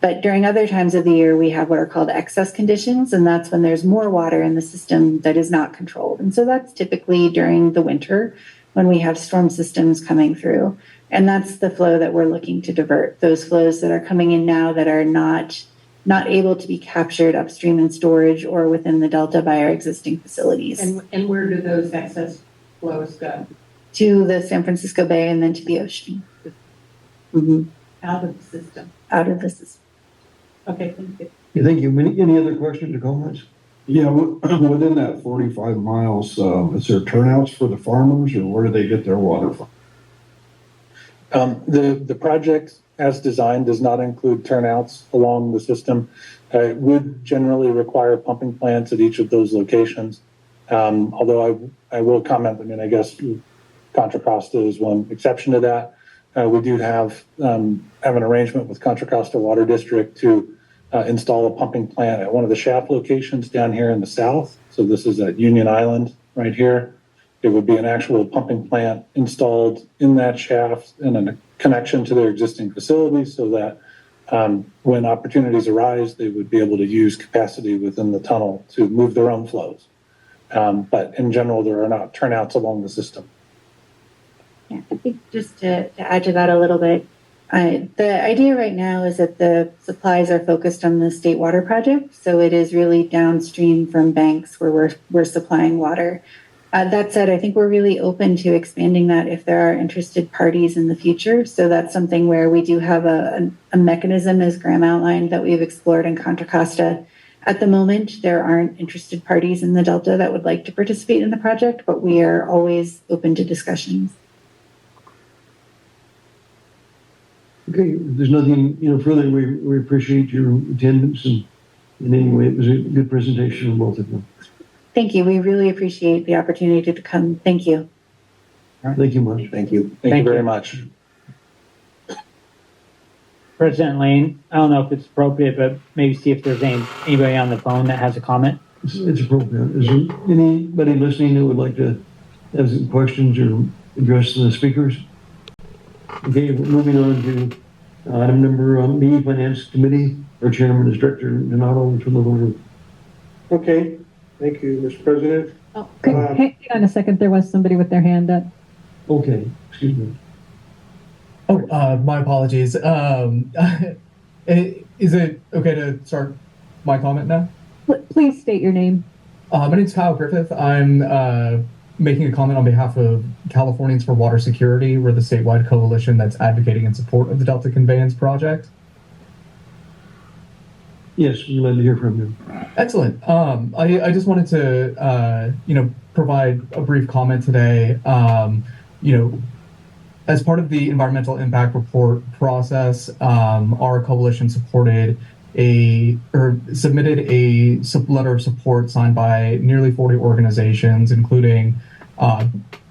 But during other times of the year, we have what are called excess conditions, and that's when there's more water in the system that is not controlled. And so that's typically during the winter when we have storm systems coming through. And that's the flow that we're looking to divert, those flows that are coming in now that are not able to be captured upstream in storage or within the delta by our existing facilities. And where do those excess flows go? To the San Francisco Bay and then to the ocean. Out of the system. Out of the system. Okay, thank you. Yeah, thank you. Any other questions or comments? Yeah, within that 45 miles, is there turnouts for the farmers, or where do they get their water from? The project as designed does not include turnouts along the system. It would generally require pumping plants at each of those locations. Although I will comment, I mean, I guess Contra Costa is one exception to that. We do have an arrangement with Contra Costa Water District to install a pumping plant at one of the shaft locations down here in the south. So this is at Union Island right here. It would be an actual pumping plant installed in that shaft and a connection to their existing facilities so that when opportunities arise, they would be able to use capacity within the tunnel to move their own flows. But in general, there are not turnouts along the system. Yeah, I think just to add to that a little bit, the idea right now is that the supplies are focused on the state water project. So it is really downstream from banks where we're supplying water. That said, I think we're really open to expanding that if there are interested parties in the future. So that's something where we do have a mechanism, as Graham outlined, that we've explored in Contra Costa. At the moment, there aren't interested parties in the Delta that would like to participate in the project, but we are always open to discussions. Okay, if there's nothing, further, we appreciate your attendance, and anyway, it was a good presentation from both of you. Thank you. We really appreciate the opportunity to come. Thank you. Thank you much. Thank you. Thank you very much. President Lane, I don't know if it's appropriate, but maybe see if there's anybody on the phone that has a comment. It's appropriate. Is there anybody listening who would like to have some questions or address the speakers? Okay, moving on to item number B, Finance Committee. Our chairman is Director Donato from the Board. Okay, thank you, Mr. President. Oh, hang on a second. There was somebody with their hand up. Okay, excuse me. Oh, my apologies. Is it okay to start my comment now? Please state your name. My name's Kyle Griffith. I'm making a comment on behalf of Californians for Water Security. We're the statewide coalition that's advocating in support of the Delta Conveyance Project. Yes, we'd like to hear from you. Excellent. I just wanted to, provide a brief comment today. As part of the environmental impact report process, our coalition submitted a letter of support signed by nearly 40 organizations, including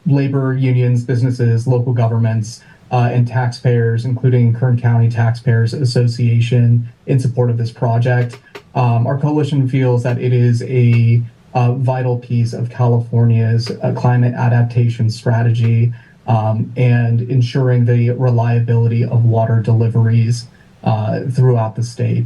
labor unions, businesses, local governments, and taxpayers, including Kern County Taxpayers Association, in support of this project. Our coalition feels that it is a vital piece of California's climate adaptation strategy and ensuring the reliability of water deliveries throughout the state.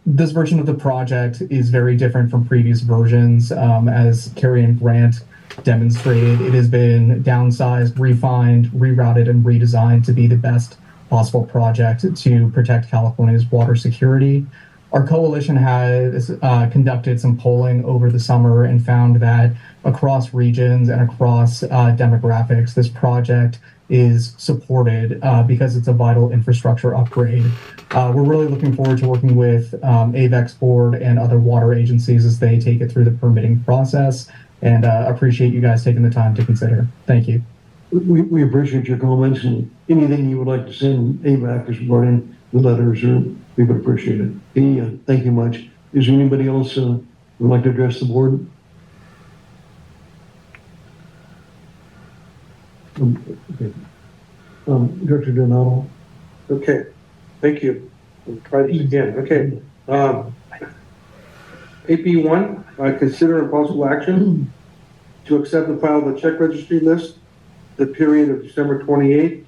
This version of the project is very different from previous versions. As Carrie and Grant demonstrated, it has been downsized, refined, rerouted, and redesigned to be the best possible project to protect California's water security. Our coalition has conducted some polling over the summer and found that across regions and across demographics, this project is supported because it's a vital infrastructure upgrade. We're really looking forward to working with Avek's board and other water agencies as they take it through the permitting process, and appreciate you guys taking the time to consider. Thank you. We appreciate your comments, and anything you would like to send Avek regarding the letters or We would appreciate it. Okay, thank you much. Is there anybody else who would like to address the board? Okay. Director Donato. Okay, thank you. We'll try this again. Okay. AP1, consider a possible action to accept and file the check registry list, the period of December 28th,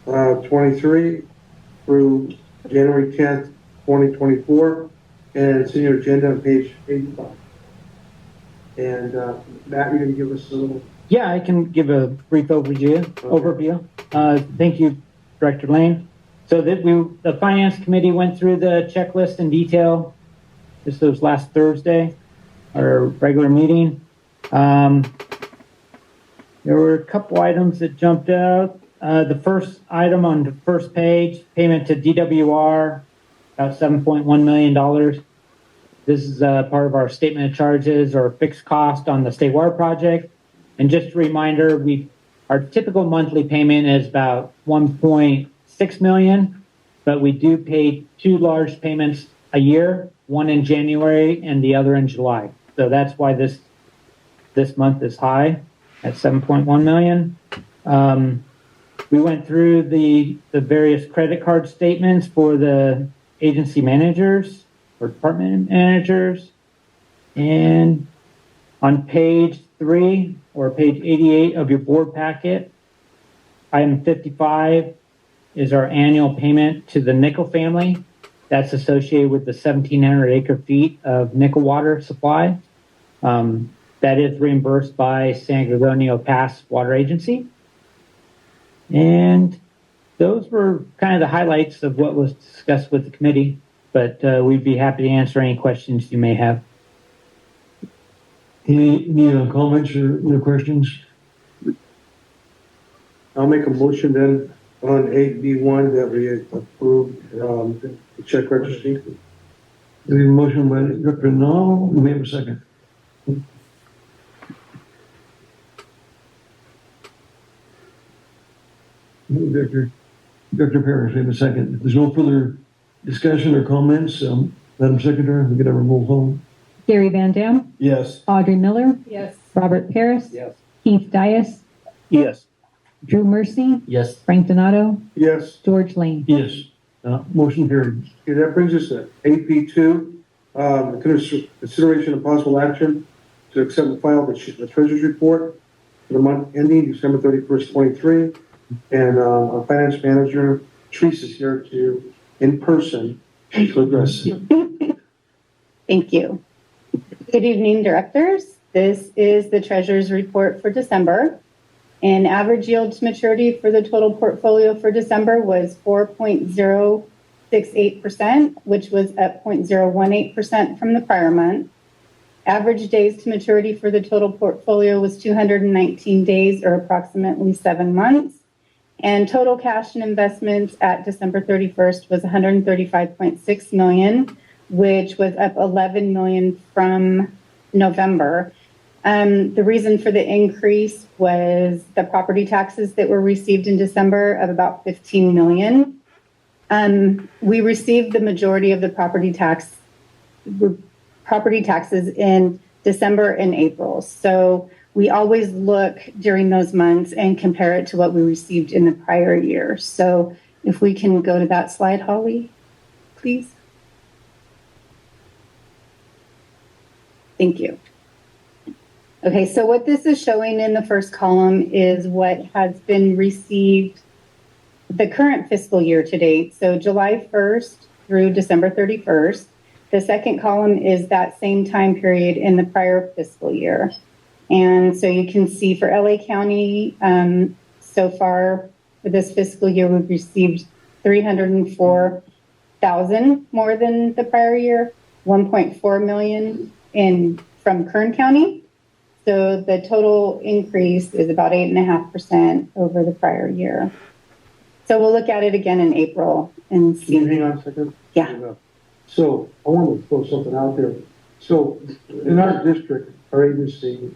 23 through January 10th, 2024, and it's in your agenda on page 85. And Matt, you're going to give us a little. Yeah, I can give a brief overview. Thank you, Director Lane. So the Finance Committee went through the checklist in detail. This was last Thursday, our regular meeting. There were a couple items that jumped out. The first item on the first page, payment to DWR, about $7.1 million. This is part of our statement of charges or fixed cost on the state water project. And just a reminder, our typical monthly payment is about $1.6 million, but we do pay two large payments a year, one in January and the other in July. So that's why this month is high at $7.1 million. We went through the various credit card statements for the agency managers or department managers. And on page 3 or page 88 of your board packet, item 55 is our annual payment to the Nickel family. That's associated with the 1,700 acre feet of nickel water supply. That is reimbursed by San Gregorio Pass Water Agency. And those were kind of the highlights of what was discussed with the committee, but we'd be happy to answer any questions you may have. Any comments or questions? I'll make a motion then on 8B1 that we approve the check registry. We have a motion by Director Nall. Do we have a second? Director Parrish, we have a second. If there's no further discussion or comments, Madam Secretary, we get our roll call. Gary Van Dam, Yes. Audrey Miller, Yes. Robert Paris, Yes. Keith Dias, Yes. Drew Mercy, Yes. Frank Donato, Yes. George Lane. Yes. Motion carried. Okay, that brings us to AP2, consideration of possible action to accept and file the treasurer's report for the month ending December 31st, 23. And our finance manager, Teresa, is here in person to address it. Thank you. Good evening, directors. This is the treasurer's report for December. And average yield to maturity for the total portfolio for December was 4.068%, which was up 0.018% from the prior month. Average days to maturity for the total portfolio was 219 days, or approximately 7 months. And total cash and investments at December 31st was $135.6 million, which was up $11 million from November. The reason for the increase was the property taxes that were received in December of about $15 million. We received the majority of the property taxes in December and April. So we always look during those months and compare it to what we received in the prior year. So if we can go to that slide, Holly, please. Thank you. Okay, so what this is showing in the first column is what has been received the current fiscal year to date. So July 1st through December 31st. The second column is that same time period in the prior fiscal year. And so you can see for LA County, so far for this fiscal year, we've received $304,000 more than the prior year, $1.4 million from Kern County. So the total increase is about 8.5% over the prior year. So we'll look at it again in April and see. Can you hang on a second? Yeah. So I want to throw something out there. So in our district, our agency,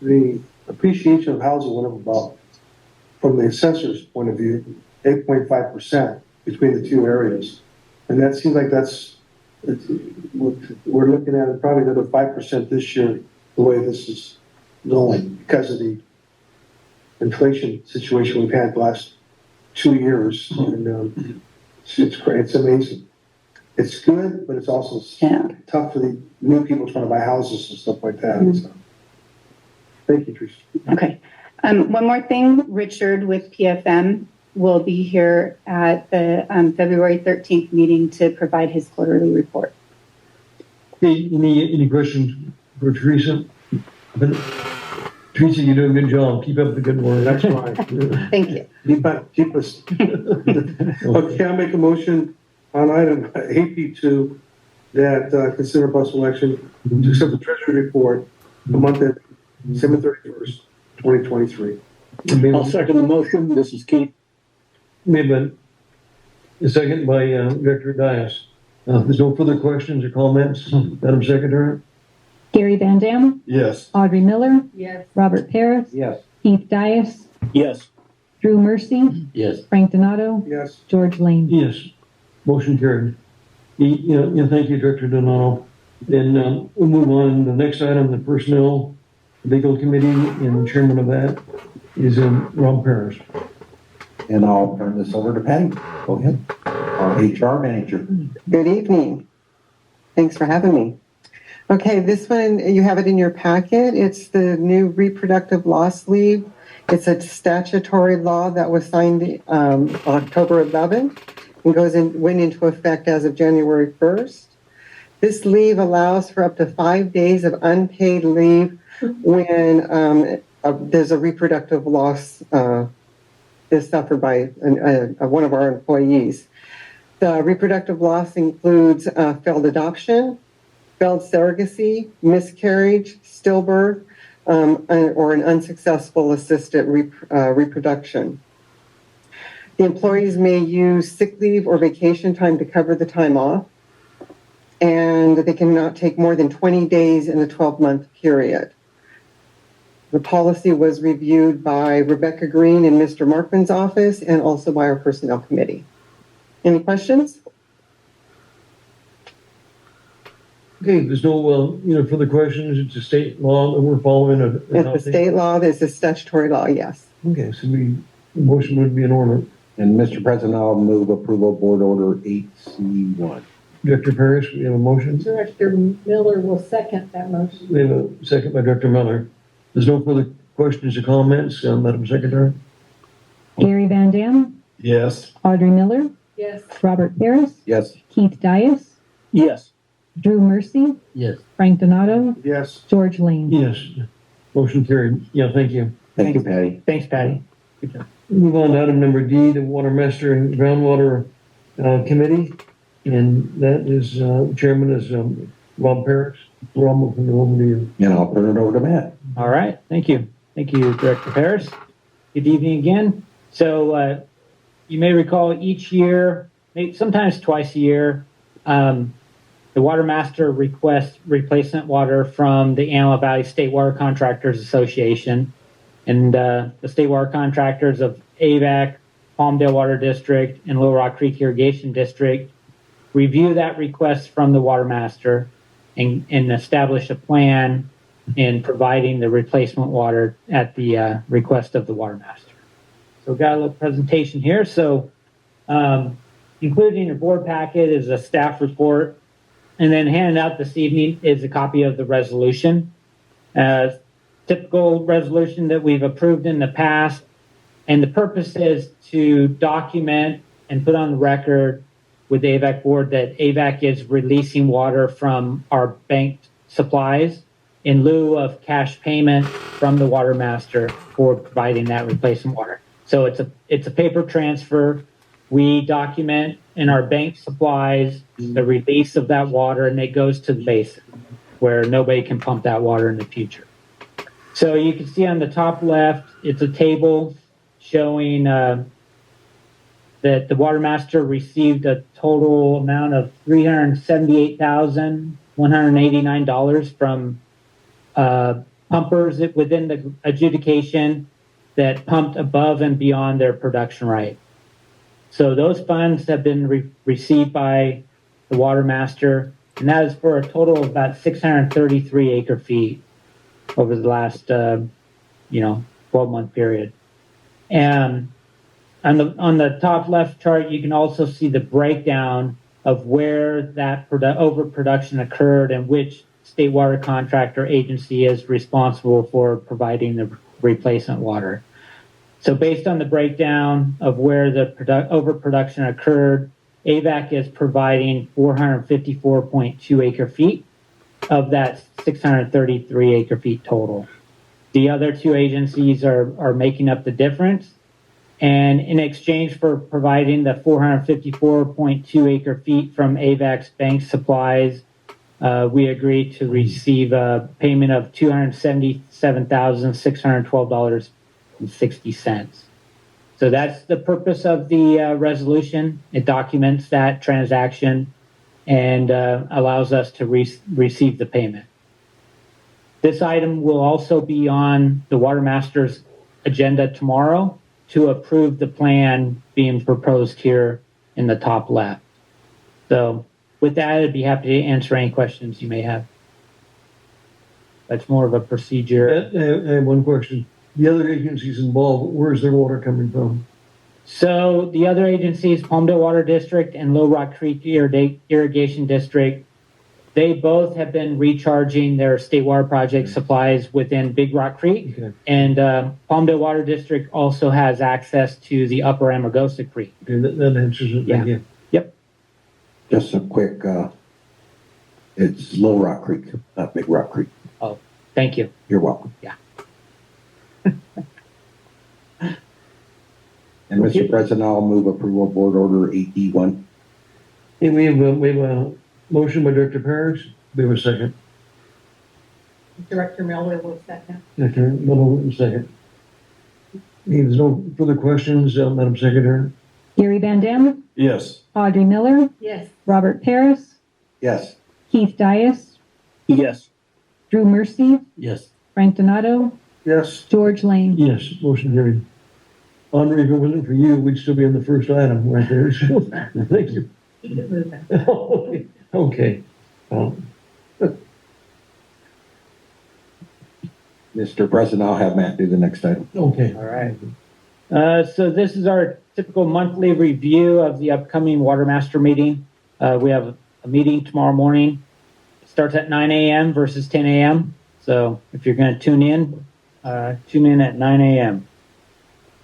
the appreciation of housing went up about, from the assessor's point of view, 8.5%. between the two areas. And that seems like we're looking at probably another 5% this year, the way this is going, because of the inflation situation we've had the last 2 years. And it's great. It's amazing. It's good, but it's also tough for the new people trying to buy houses and stuff like that. So, thank you, Teresa. Okay. One more thing, Richard with PFM will be here at the February 13th meeting to provide his quarterly report. Okay, any questions for Teresa? Teresa, you do a good job. Keep up the good work. That's right. Thank you. Keep us. Okay, I'll make a motion on item AP2 that consider possible action to accept the treasury report the month of December 31st, 2023. I'll second the motion. This is Keith. Made by, a second by Director Dias. There's no further questions or comments, Madam Secretary? Gary Van Dam, Yes. Audrey Miller, Yes. Robert Paris, Yes. Keith Dias, Yes. Drew Mercy, Yes. Frank Donato, Yes. George Lane. Yes. Motion carried. Thank you, Director Donato. Then we'll move on to the next item, the Personnel Legal Committee, and the chairman of that is Rob Paris. And I'll turn this over to Patty. Go ahead. Our HR manager. Good evening. Thanks for having me. Okay, this one, you have it in your packet. It's the new reproductive loss leave. It's a statutory law that was signed October 11th and went into effect as of January 1st. This leave allows for up to 5 days of unpaid leave when there's a reproductive loss is suffered by one of our employees. The reproductive loss includes failed adoption, failed surrogacy, miscarriage, stillbirth, or an unsuccessful assisted reproduction. The employees may use sick leave or vacation time to cover the time off, and they cannot take more than 20 days in a 12-month period. The policy was reviewed by Rebecca Green in Mr. Markman's office and also by our Personnel Committee. Any questions? Okay, there's no further questions. It's a state law that we're following. It's a state law. It's a statutory law, yes. Okay, so motion would be in order. And Mr. President, I'll move approval of Board Order 8C1. Director Paris, we have a motion. Director Miller will second that motion. We have a second by Director Miller. There's no further questions or comments, Madam Secretary? Gary Van Dam, Yes. Audrey Miller, Yes. Robert Paris, Yes. Keith Dias, Yes. Drew Mercy, Yes. Frank Donato, Yes. George Lane. Yes. Motion carried. Yeah, thank you. Thank you, Patty. Thanks, Patty. Good job. Move on to item number D, the Water Master and Groundwater Committee. And that is, chairman is Rob Paris. Rob, will turn it over to you. And I'll turn it over to Matt. All right. Thank you. Thank you, Director Paris. Good evening again. So you may recall each year, maybe sometimes twice a year, the Water Master requests replacement water from the Antelope Valley State Water Contractors Association. And the state water contractors of Avek, Palmdale Water District, and Little Rock Creek Irrigation District review that request from the Water Master and establish a plan in providing the replacement water at the request of the Water Master. So we've got a little presentation here. So included in your board packet is a staff report, and then handed out this evening is a copy of the resolution. Typical resolution that we've approved in the past, and the purpose is to document and put on the record with the AVAC board that AVAC is releasing water from our banked supplies in lieu of cash payment from the Water Master for providing that replacement water. So it's a paper transfer. We document in our bank supplies the release of that water, and it goes to the basin where nobody can pump that water in the future. So you can see on the top left, it's a table showing that the Water Master received a total amount of $378,189 from pumpers within the adjudication that pumped above and beyond their production right. So those funds have been received by the water master, and that is for a total of about 633 acre feet over the last, 12-month period. And on the top left chart, you can also see the breakdown of where that overproduction occurred and which state water contractor agency is responsible for providing the replacement water. So based on the breakdown of where the overproduction occurred, AVAC is providing 454.2 acre feet of that 633 acre feet total. The other two agencies are making up the difference. And in exchange for providing the 454.2 acre feet from AVAC's bank supplies, we agreed to receive a payment of $277,612.60. So that's the purpose of the resolution. It documents that transaction and allows us to receive the payment. This item will also be on the Water Master's agenda tomorrow to approve the plan being proposed here in the top left. So with that, I'd be happy to answer any questions you may have. That's more of a procedure. I have one question. The other agencies involved, where is their water coming from? So the other agencies, Palmdale Water District and Low Rock Creek Irrigation District, they both have been recharging their state water project supplies within Big Rock Creek. Okay. And Palmdale Water District also has access to the upper Amargosa Creek. Okay, that answers it. Thank you. Yep. Just a quick, it's Low Rock Creek, not Big Rock Creek. Oh, thank you. You're welcome. Yeah. And Mr. President, I'll move approval of Board Order 8D1. Okay, we have a motion by Director Parrish. We have a second. Director Miller will second. Okay, Miller, second. If there's no further questions, Madam Secretary? Gary Van Dam, Yes. Audrey Miller, Yes. Robert Paris, Yes. Keith Dias, Yes. Drew Mercy, Yes. Frank Donato, Yes. George Lane. Yes, motion carried. Andre, if it wasn't for you, we'd still be on the first item right there. So, thank you. Okay. Mr. President, I'll have Matt do the next item. Okay. All right. So this is our typical monthly review of the upcoming Water Master meeting. We have a meeting tomorrow morning. It starts at 9 a.m. versus 10 a.m. So if you're going to tune in at 9 a.m.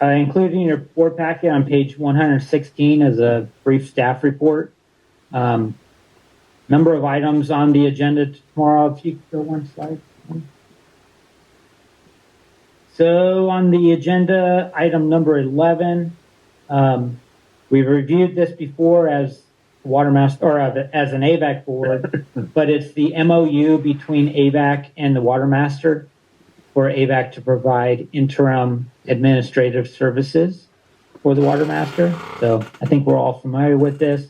Including your board packet on page 116 as a brief staff report. Number of items on the agenda tomorrow. If you could go one slide. So on the agenda, item number 11, we've reviewed this before as Water Master or as an AVAC board, but it's the MOU between AVAC and the Water Master for AVAC to provide interim administrative services for the Water Master. So I think we're all familiar with this.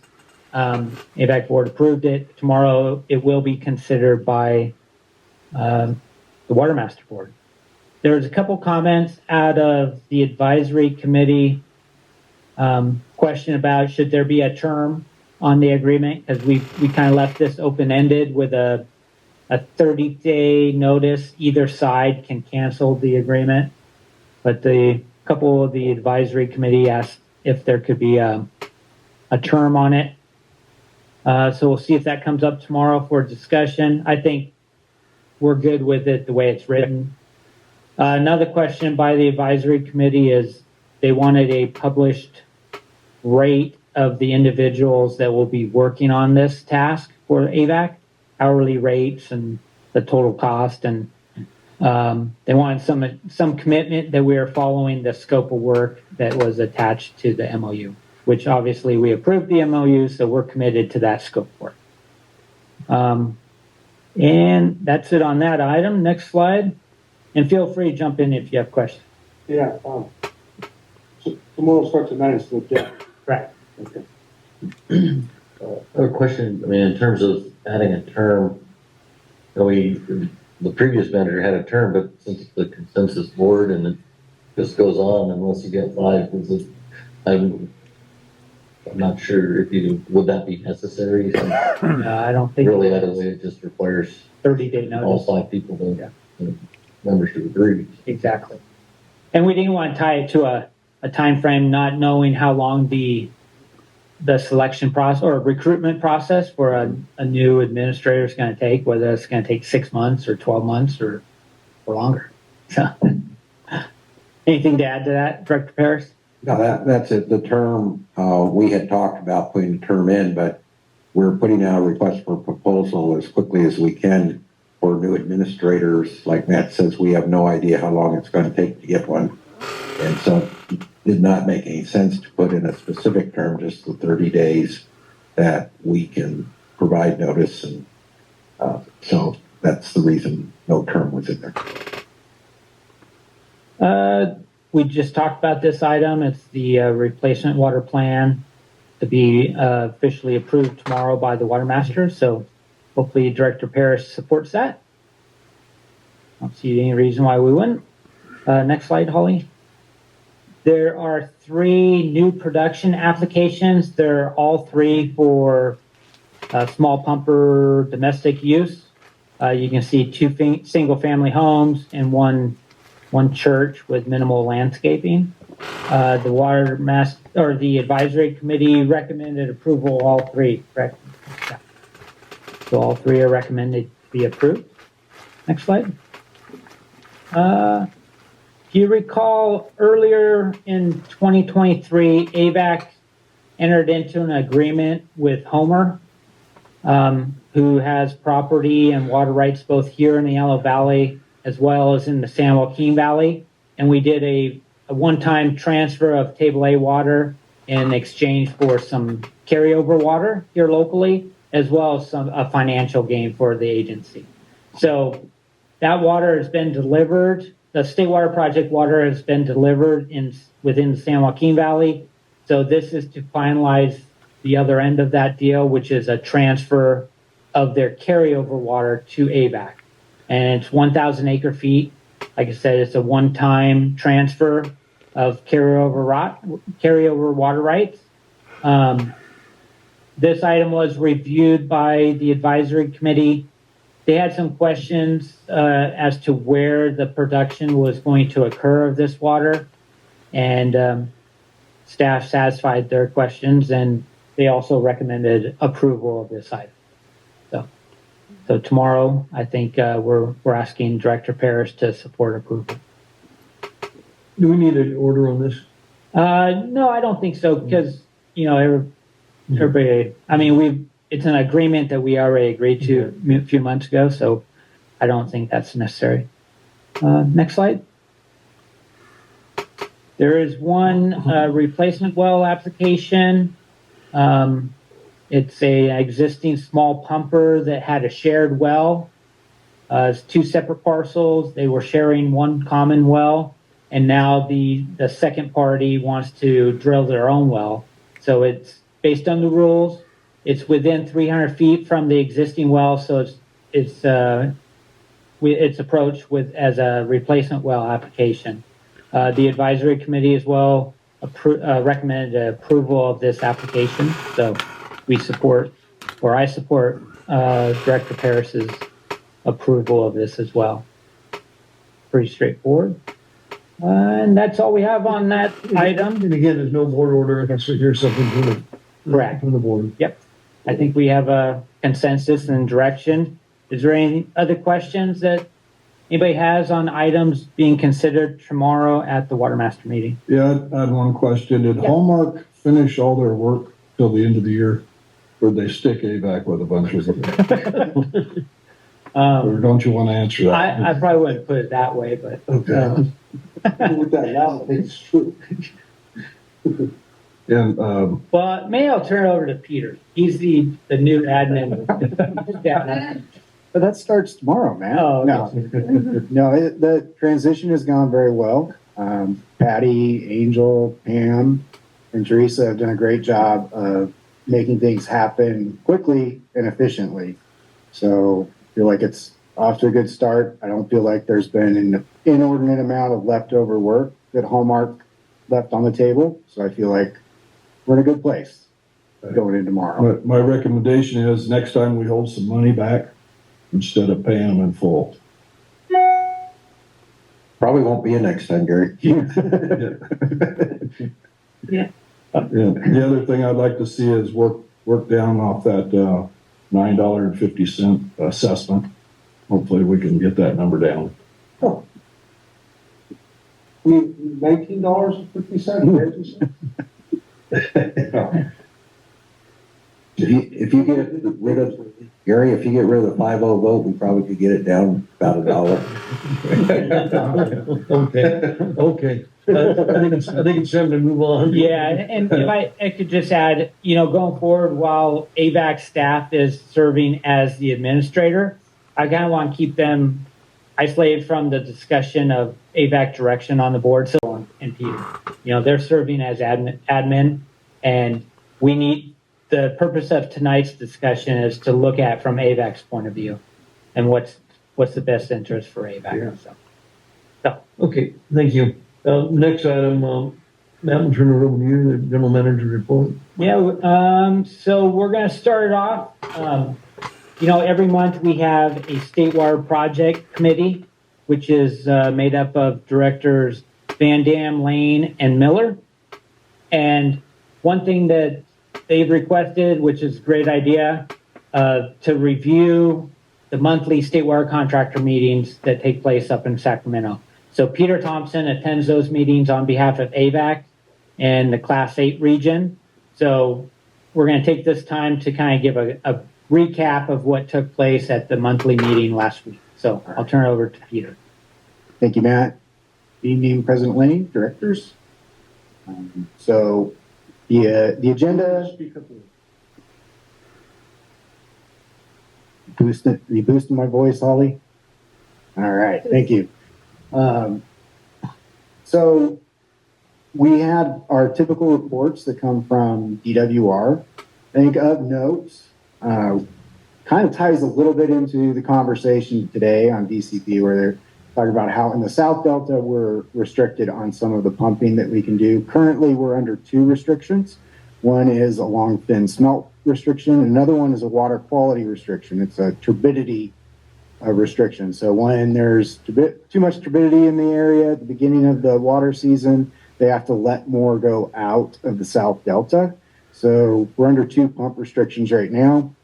AVAC board approved it. Tomorrow it will be considered by the Water Master board. There's a couple comments out of the advisory committee question about should there be a term on the agreement, because we kind of left this open-ended with a 30-day notice. Either side can cancel the agreement, but the couple of the advisory committee asked if there could be a term on it. So we'll see if that comes up tomorrow for discussion. I think we're good with it the way it's written. Another question by the advisory committee is they wanted a published rate of the individuals that will be working on this task for AVAC, hourly rates and the total cost. And they wanted some commitment that we are following the scope of work that was attached to the MOU, which obviously we approved the MOU, so we're committed to that scope of work. And that's it on that item. Next slide. And feel free to jump in if you have questions. Yeah, so tomorrow starts at 9 instead of 10. Right. Okay. A question, I mean, in terms of adding a term, the previous manager had a term, but since it's the consensus board and it just goes on unless you get 5, I'm not sure if would that be necessary? I don't think Really, either way, it just requires 30-day all notice. 5 people members to agree. Exactly. And we didn't want to tie it to a time frame, not knowing how long the selection process or recruitment process for a new administrator is going to take, whether it's going to take 6 months or 12 months or longer. So, anything to add to that, Director Paris? No, that's it. The term, we had talked about putting the term in, but we're putting out a request for proposal as quickly as we can for new administrators. Like Matt says, we have no idea how long it's going to take to get one. And so it did not make any sense to put in a specific term, just the 30 days that we can provide notice. And so that's the reason no term was in there. We just talked about this item. It's the replacement water plan to be officially approved tomorrow by the water master. So hopefully Director Paris supports that. I don't see any reason why we wouldn't. Next slide, Holly. There are 3 new production applications. They're all 3 for small pumper domestic use. You can see 2 single-family homes and one church with minimal landscaping. The advisory committee recommended approval of all 3. Correct? Yeah. So all 3 are recommended to be approved. Next slide. If you recall, earlier in 2023, Avek entered into an agreement with Homer, who has property and water rights both here in the Yellow Valley as well as in the San Joaquin Valley. And we did a one-time transfer of Table A water in exchange for some carryover water here locally, as well as a financial gain for the agency. So that water has been delivered. The State Water Project water has been delivered within the San Joaquin Valley. So this is to finalize the other end of that deal, which is a transfer of their carryover water to AVAC. And it's 1,000 acre feet. Like I said, it's a one-time transfer of carryover water rights. This item was reviewed by the advisory committee. They had some questions as to where the production was going to occur of this water, and staff satisfied their questions, and they also recommended approval of this item. So tomorrow, I think we're asking Director Paris to support approval. Do we need an order on this? No, I don't think so, because everybody. I mean, it's an agreement that we already agreed to a few months ago, so I don't think that's necessary. Next slide. There is one replacement well application. It's an existing small pumper that had a shared well. It's 2 separate parcels. They were sharing one common well, and now the second party wants to drill their own well. So it's based on the rules. It's within 300 feet from the existing well, so it's approached as a replacement well application. The advisory committee as well recommended approval of this application. So I support Director Paris's approval of this as well. Pretty straightforward. And that's all we have on that item. And again, there's no board order. That's here's something from the board. Yep. I think we have a consensus and direction. Is there any other questions that anybody has on items being considered tomorrow at the Water Master meeting? Yeah, I had one question. Did Hallmark finish all their work till the end of the year? Or did they stick AVAC with a bunch of them? Or don't you want to answer that? I probably wouldn't put it that way, but. Okay. With that now, I think it's true. And, well, maybe I'll turn it over to Peter. He's the new admin. But that starts tomorrow, man. Oh, no, the transition has gone very well. Patty, Angel, Pam, and Teresa have done a great job of making things happen quickly and efficiently. So I feel like it's off to a good start. I don't feel like there's been an inordinate amount of leftover work that Hallmark left on the table. So I feel like we're in a good place. going in tomorrow. My recommendation is next time we hold some money back instead of paying them in full. Probably won't be a next time, Gary. Yeah. The other thing I'd like to see is work down off that $9.50 assessment. Hopefully we can get that number down. $19.50. If you get rid of, Gary, if you get rid of the 5-0 vote, we probably could get it down about $1. Okay. I think it's time to move on. Yeah, and if I could just add, going forward, while AVAC staff is serving as the administrator, I kind of want to keep them isolated from the discussion of AVAC direction on the board. So, and Peter, they're serving as admin, and the purpose of tonight's discussion is to look at from AVAC's point of view and what's the best interest for AVAC. Yeah. So. Okay, thank you. Next item, Matt, will turn it over to you, the general manager report. Yeah, so we're going to start it off. Every month we have a state water project committee, which is made up of directors Van Dam, Lane, and Miller. And one thing that they've requested, which is a great idea, to review the monthly state water contractor meetings that take place up in Sacramento. So Peter Thompson attends those meetings on behalf of AVAC and the Class 8 region. So we're going to take this time to kind of give a recap of what took place at the monthly meeting last week. So I'll turn it over to Peter. Thank you, Matt. Evening, President Lane, directors. So the agenda. You boosting my voice, Holly? All right, thank you. So we had our typical reports that come from DWR. I think of note, kind of ties a little bit into the conversation today on DCP, where they're talking about how in the South Delta we're restricted on some of the pumping that we can do. Currently, we're under 2 restrictions. One is a long thin smelt restriction. Another one is a water quality restriction. It's a turbidity restriction. So when there's too much turbidity in the area at the beginning of the water season, they have to let more go out of the South Delta. So we're under 2 pump restrictions right now.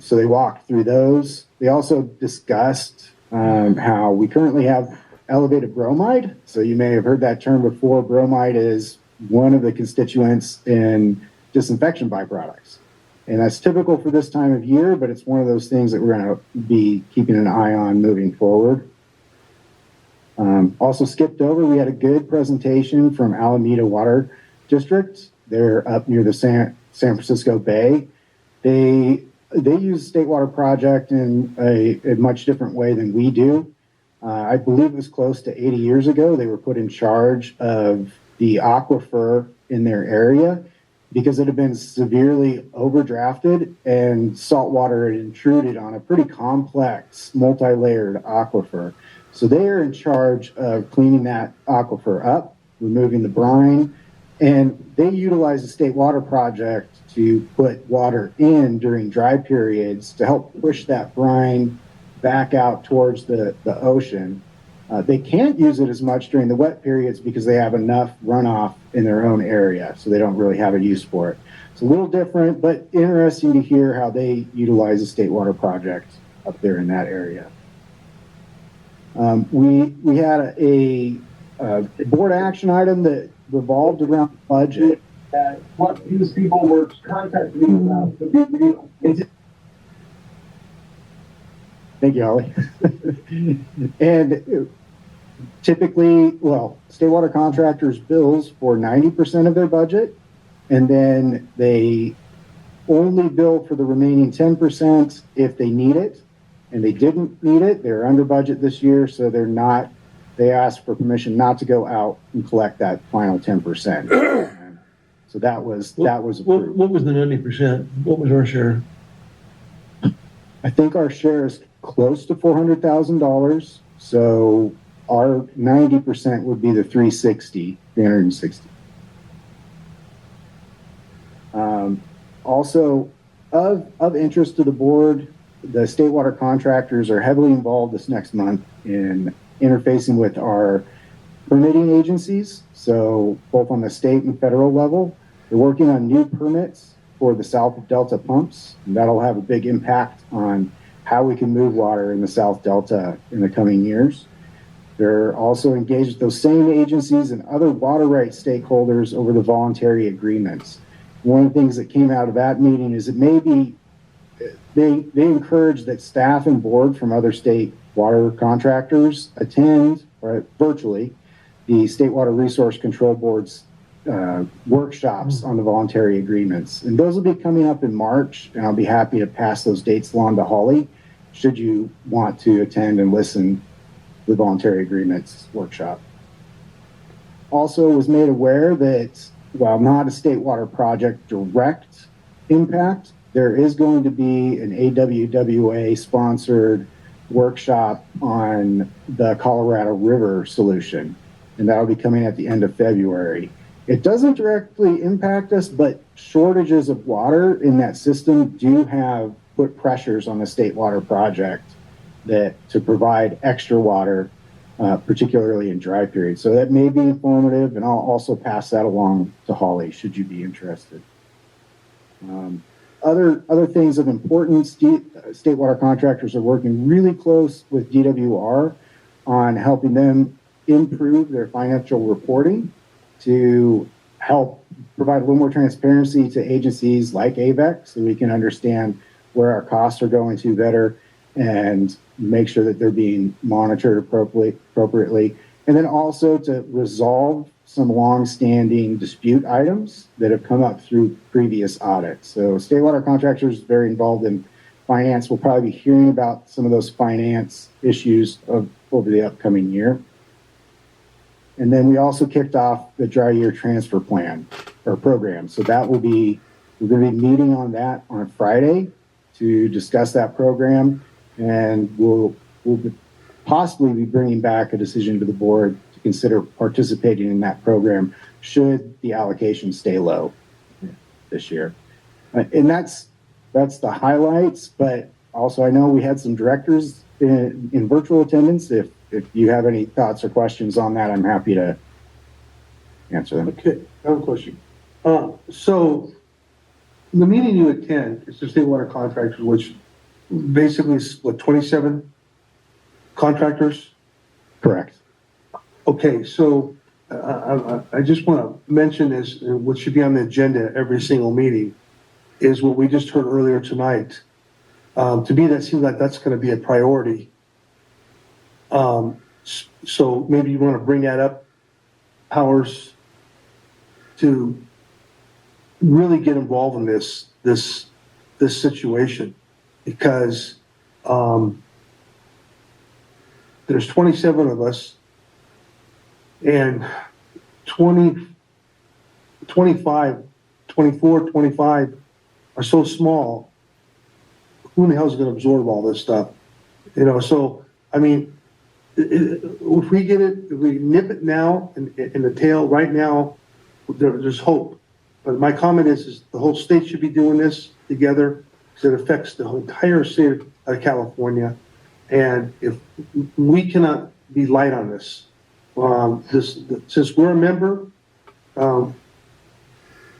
So they walked through those. They also discussed how we currently have elevated bromide. So you may have heard that term before. Bromide is one of the constituents in disinfection byproducts. And that's typical for this time of year, but it's one of those things that we're going to be keeping an eye on moving forward. Also skipped over, we had a good presentation from Alameda Water District. They're up near the San Francisco Bay. They use State Water Project in a much different way than we do. I believe it was close to 80 years ago, they were put in charge of the aquifer in their area because it had been severely overdrafted and salt water had intruded on a pretty complex, multi-layered aquifer. So they are in charge of cleaning that aquifer up, removing the brine, and they utilize the State Water Project to put water in during dry periods to help push that brine back out towards the ocean. They can't use it as much during the wet periods because they have enough runoff in their own area, so they don't really have a use for it. It's a little different, but interesting to hear how they utilize the State Water Project up there in that area. We had a board action item that revolved around budget. What these people were contacting me about. Thank you, Holly. And typically, state water contractors bills for 90% of their budget, and then they only bill for the remaining 10% if they need it. And they didn't need it. They're under budget this year, so they asked for permission not to go out and collect that final 10%. So that was approved. What was the 90%? What was our share? I think our share is close to $400,000. So our 90% would be the 360. Also, of interest to the board, the state water contractors are heavily involved this next month in interfacing with our permitting agencies. So both on the state and federal level, they're working on new permits for the South Delta pumps. And that'll have a big impact on how we can move water in the South Delta in the coming years. They're also engaged with those same agencies and other water rights stakeholders over the voluntary agreements. One of the things that came out of that meeting is it may be, they encourage that staff and board from other state water contractors attend virtually the State Water Resource Control Board's workshops on the voluntary agreements. And those will be coming up in March, and I'll be happy to pass those dates along to Holly should you want to attend and listen to the voluntary agreements workshop. Also was made aware that while not a state water project direct impact, there is going to be an AWWA sponsored workshop on the Colorado River solution, and that'll be coming at the end of February. It doesn't directly impact us, but shortages of water in that system do have put pressures on the state water project that to provide extra water, particularly in dry periods. So that may be informative, and I'll also pass that along to Holly should you be interested. Other things of importance, state water contractors are working really close with DWR on helping them improve their financial reporting to help provide a little more transparency to agencies like Avek so we can understand where our costs are going to better and make sure that they're being monitored appropriately. And then also to resolve some long-standing dispute items that have come up through previous audits. So state water contractors very involved in finance. We'll probably be hearing about some of those finance issues over the upcoming year. And then we also kicked off the dry year transfer plan or program. So that will be, we're going to be meeting on that on Friday to discuss that program. And we'll possibly be bringing back a decision to the board to consider participating in that program should the allocation stay low this year. And that's the highlights, but also I know we had some directors in virtual attendance. If you have any thoughts or questions on that, I'm happy to answer them. Okay, I have a question. So the meeting you attend is the state water contractors, which basically is what, 27 contractors? Correct. Okay, so I just want to mention this, what should be on the agenda every single meeting is what we just heard earlier tonight. To me, that seems like that's going to be a priority. So maybe you want to bring that up, Powers, to really get involved in this situation, because there's 27 of us, and 24, 25 are so small. Who in the hell is going to absorb all this stuff? You know, so, I mean, if we get it, if we nip it now in the tail right now, there's hope. But my comment is the whole state should be doing this together because it affects the entire state of California. And if we cannot be light on this, since we're a member, one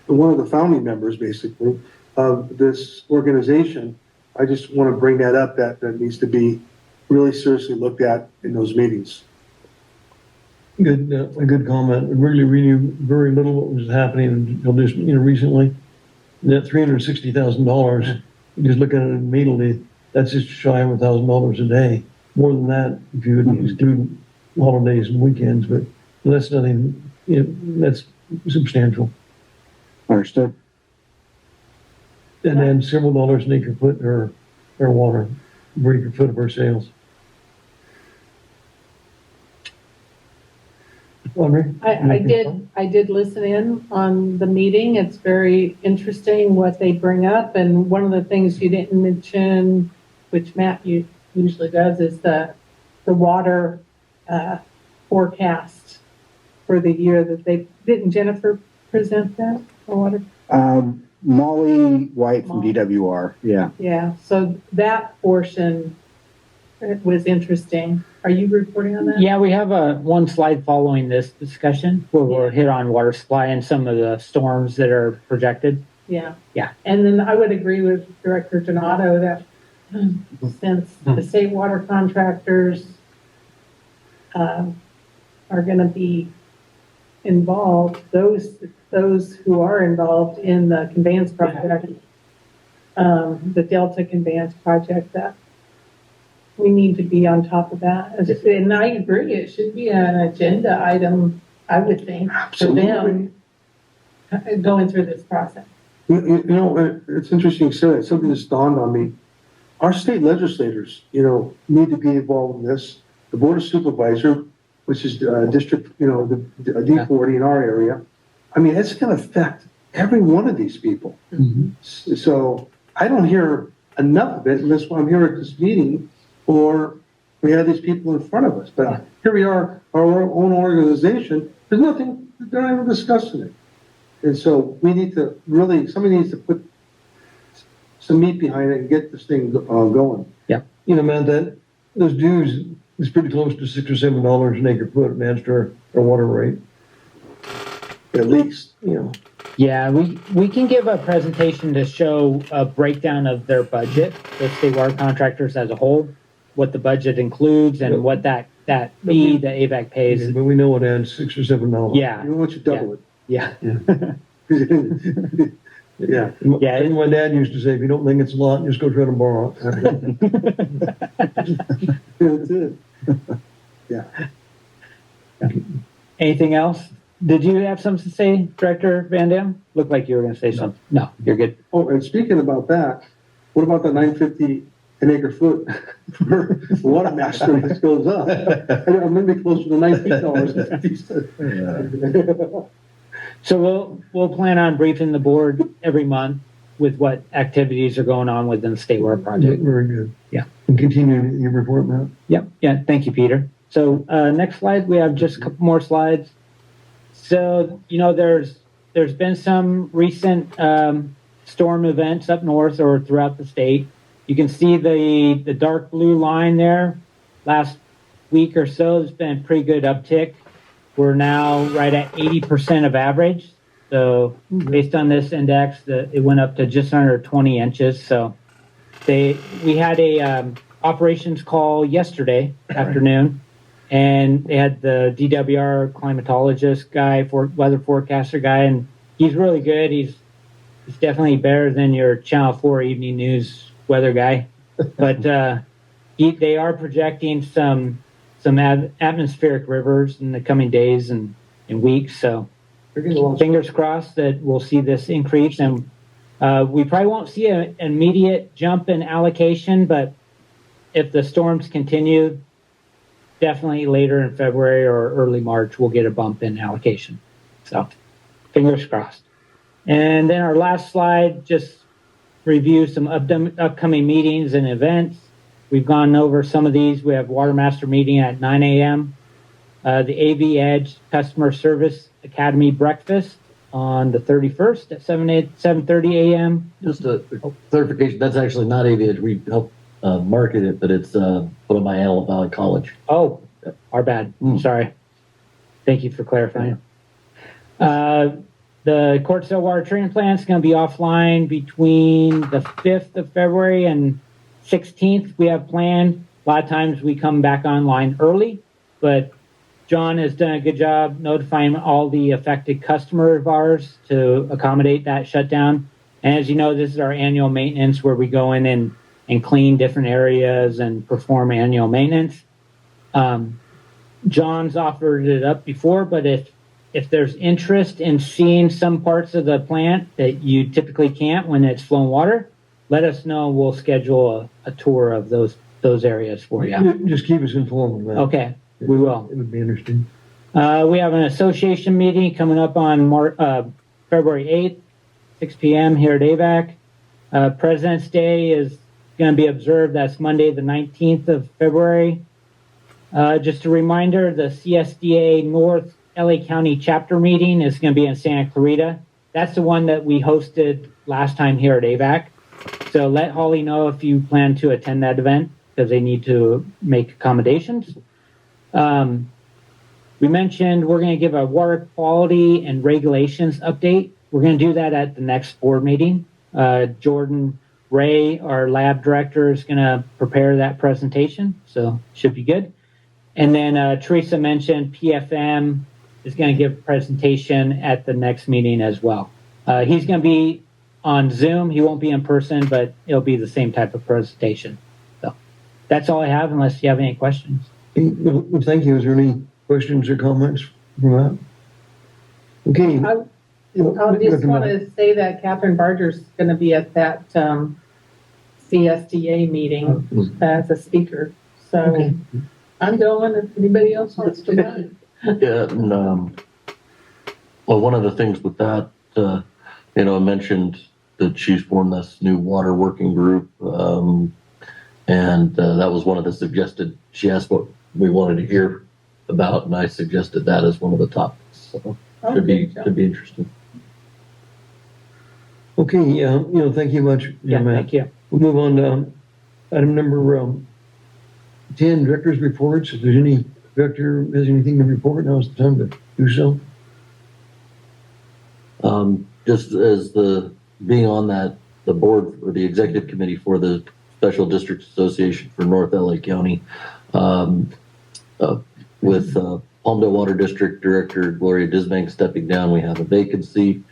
of the founding members, basically, of this organization, I just want to bring that up, that needs to be really seriously looked at in those meetings. Good, a good comment. Really, we knew very little what was happening until just, recently. That $360,000, you just look at it immediately, that's just shy of $1,000 a day. More than that, if you would include holidays and weekends, but that's nothing, that's substantial. Understood. And then several dollars an acre foot or water, per acre foot of our sales. I did listen in on the meeting. It's very interesting what they bring up. And one of the things you didn't mention, which Matt usually does, is the water forecast for the year that didn't Jennifer present that? The water? Molly White from DWR. Yeah. Yeah, so that portion was interesting. Are you reporting on that? Yeah, we have one slide following this discussion where we'll hit on water supply and some of the storms that are projected. Yeah. Yeah. And then I would agree with Director Donato that since the state water contractors are going to be involved, those who are involved in the conveyance project, the Delta conveyance project, that we need to be on top of that. And I agree, it should be an agenda item, I would think, for them going through this process. You know, it's interesting you say that. Something that's dawned on me. Our state legislators, need to be involved in this. The Board of Supervisor, which is district, the D40 in our area. I mean, it's going to affect every one of these people. So I don't hear enough of it unless I'm here at this meeting or we have these people in front of us. But here we are, our own organization. There's nothing, they're not even discussing it. And so we need to somebody needs to put some meat behind it and get this thing going. Yeah. Man, those dues is pretty close to $6 or $7 an acre foot, man, our water rate. At least, Yeah, we can give a presentation to show a breakdown of their budget, the state water contractors as a whole, what the budget includes and what that fee that AVAC pays. But we know it adds $6 or $7. Yeah. You want you to double it. Yeah. Yeah. Yeah. And my dad used to say, if you don't think it's a lot, just go try to borrow it. That's it. Yeah. Anything else? Did you have something to say, Director Van Dam? Looked like you were going to say something. No, you're good. Oh, and speaking about that, what about the $9.50 an acre foot for water master that goes up? I'm going to be closer to $19.50. So we'll plan on briefing the board every month with what activities are going on within the state water project. Very good. Yeah. And continue your report, Matt. Yep. Yeah. Thank you, Peter. So next slide, we have just a couple more slides. So, there's been some recent storm events up north or throughout the state. You can see the dark blue line there. Last week or so, there's been a pretty good uptick. We're now right at 80% of average. So based on this index, it went up to just under 20 inches. So we had a operations call yesterday afternoon, and they had the DWR climatologist guy, weather forecaster guy, and he's really good. He's definitely better than your Channel 4 evening news weather guy. But they are projecting some atmospheric rivers in the coming days and weeks. So fingers crossed that we'll see this increase. And we probably won't see an immediate jump in allocation, but if the storms continue, definitely later in February or early March, we'll get a bump in allocation. So fingers crossed. And then our last slide, just review some upcoming meetings and events. We've gone over some of these. We have Water Master meeting at 9 a.m. The AV Edge Customer Service Academy breakfast on the 31st at 7:30 a.m. Just a clarification, that's actually not AV Edge. We help market it, but it's put on by Antelope Valley College. Oh, our bad. Sorry. Thank you for clarifying. The Courtsdale Water Treatment Plant is going to be offline between the 5th of February and 16th. We have planned. A lot of times we come back online early, but John has done a good job notifying all the affected customers of ours to accommodate that shutdown. And as you know, this is our annual maintenance where we go in and clean different areas and perform annual maintenance. John's offered it up before, but if there's interest in seeing some parts of the plant that you typically can't when it's flowing water, let us know. We'll schedule a tour of those areas for you. Just keep us informed, man. Okay, we will. It would be interesting. We have an association meeting coming up on February 8th, 6 p.m. here at AVAC. President's Day is going to be observed. That's Monday, the 19th of February. Just a reminder, the CSDA North LA County chapter meeting is going to be in Santa Clarita. that's the one that we hosted last time here at AVAC. So let Holly know if you plan to attend that event because they need to make accommodations. We mentioned we're going to give a water quality and regulations update. We're going to do that at the next board meeting. Jordan Ray, our lab director, is going to prepare that presentation, so should be good. And then Teresa mentioned PFM is going to give a presentation at the next meeting as well. He's going to be on Zoom. He won't be in person, but it'll be the same type of presentation. So that's all I have, unless you have any questions. Well, thank you. Is there any questions or comments from that? Okay. I just want to say that Catherine Barger's going to be at that CSDA meeting as a speaker. So I'm going if anybody else wants to go. Yeah, and, well, one of the things with that, I mentioned that she's formed this new water working group, and that was one of the suggested. She asked what we wanted to hear about, and I suggested that as one of the topics. So should be interesting. Okay, thank you much. Yeah, Matt. thank you. We'll move on to item number 10, director's reports. If there's any director has anything to report, now's the time to do so. Just as being on the board or the executive committee for the Special Districts Association for North LA County, with Palmdale Water District Director Gloria Disbank stepping down, we have a vacancy.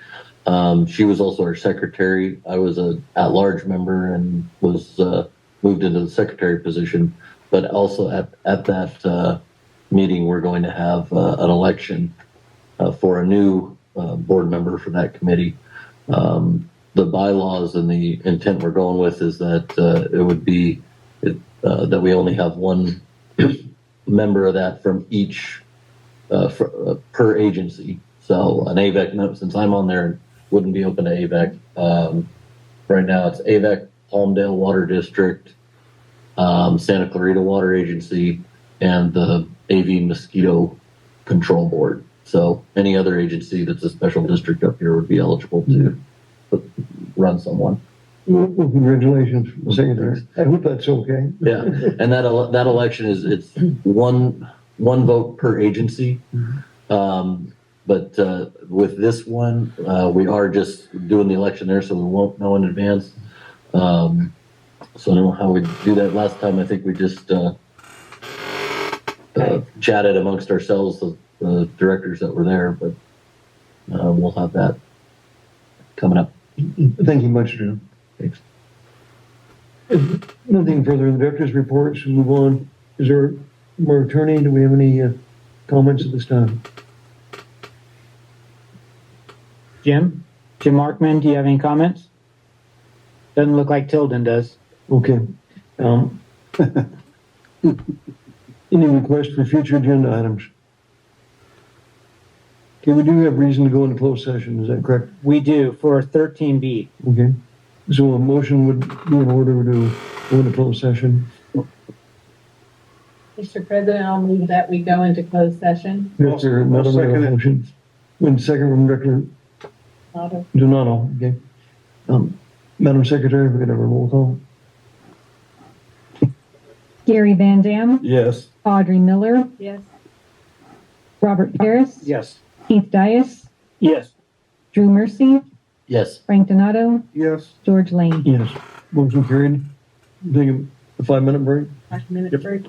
She was also our secretary. I was a at-large member and was moved into the secretary position. But also at that meeting, we're going to have an election for a new board member for that committee. The bylaws and the intent we're going with is that it would be that we only have one member of that from each per agency. So an AVEC, since I'm on there, wouldn't be open to AVEC. Right now it's AVEC, Palmdale Water District, Santa Clarita Water Agency, and the AV Mosquito Control Board. So any other agency that's a special district up here would be eligible to run someone. Well, congratulations, Secretary. I hope that's okay. Yeah, and that election it's one vote per agency. But with this one, we are just doing the election there, so we won't know in advance. So I don't know how we do that. Last time, I think we just chatted amongst ourselves, the directors that were there, but we'll have that coming up. Thank you much, Jim. Thanks. Nothing further in the director's reports. We'll move on. Is there more attorney? Do we have any comments at this time? Jim Markman, do you have any comments? Doesn't look like Tilden does. Okay. Any request for future agenda items? Okay, we do have reason to go into closed session, is that correct? We do for 13B. Okay. So a motion would be in order to go into closed session. Mr. President, I'll move that we go into closed session. Yes, sir. Another motion. And second from Director Donato. Okay. Madam Secretary, if we could have a roll call. Gary Van Dam, Yes. Audrey Miller, Yes. Robert Paris, Yes. Keith Dias, Yes. Drew Mercy, Yes. Frank Donato, Yes. George Lane. Yes. Motion carried. Take a 5-minute break. 5-minute break.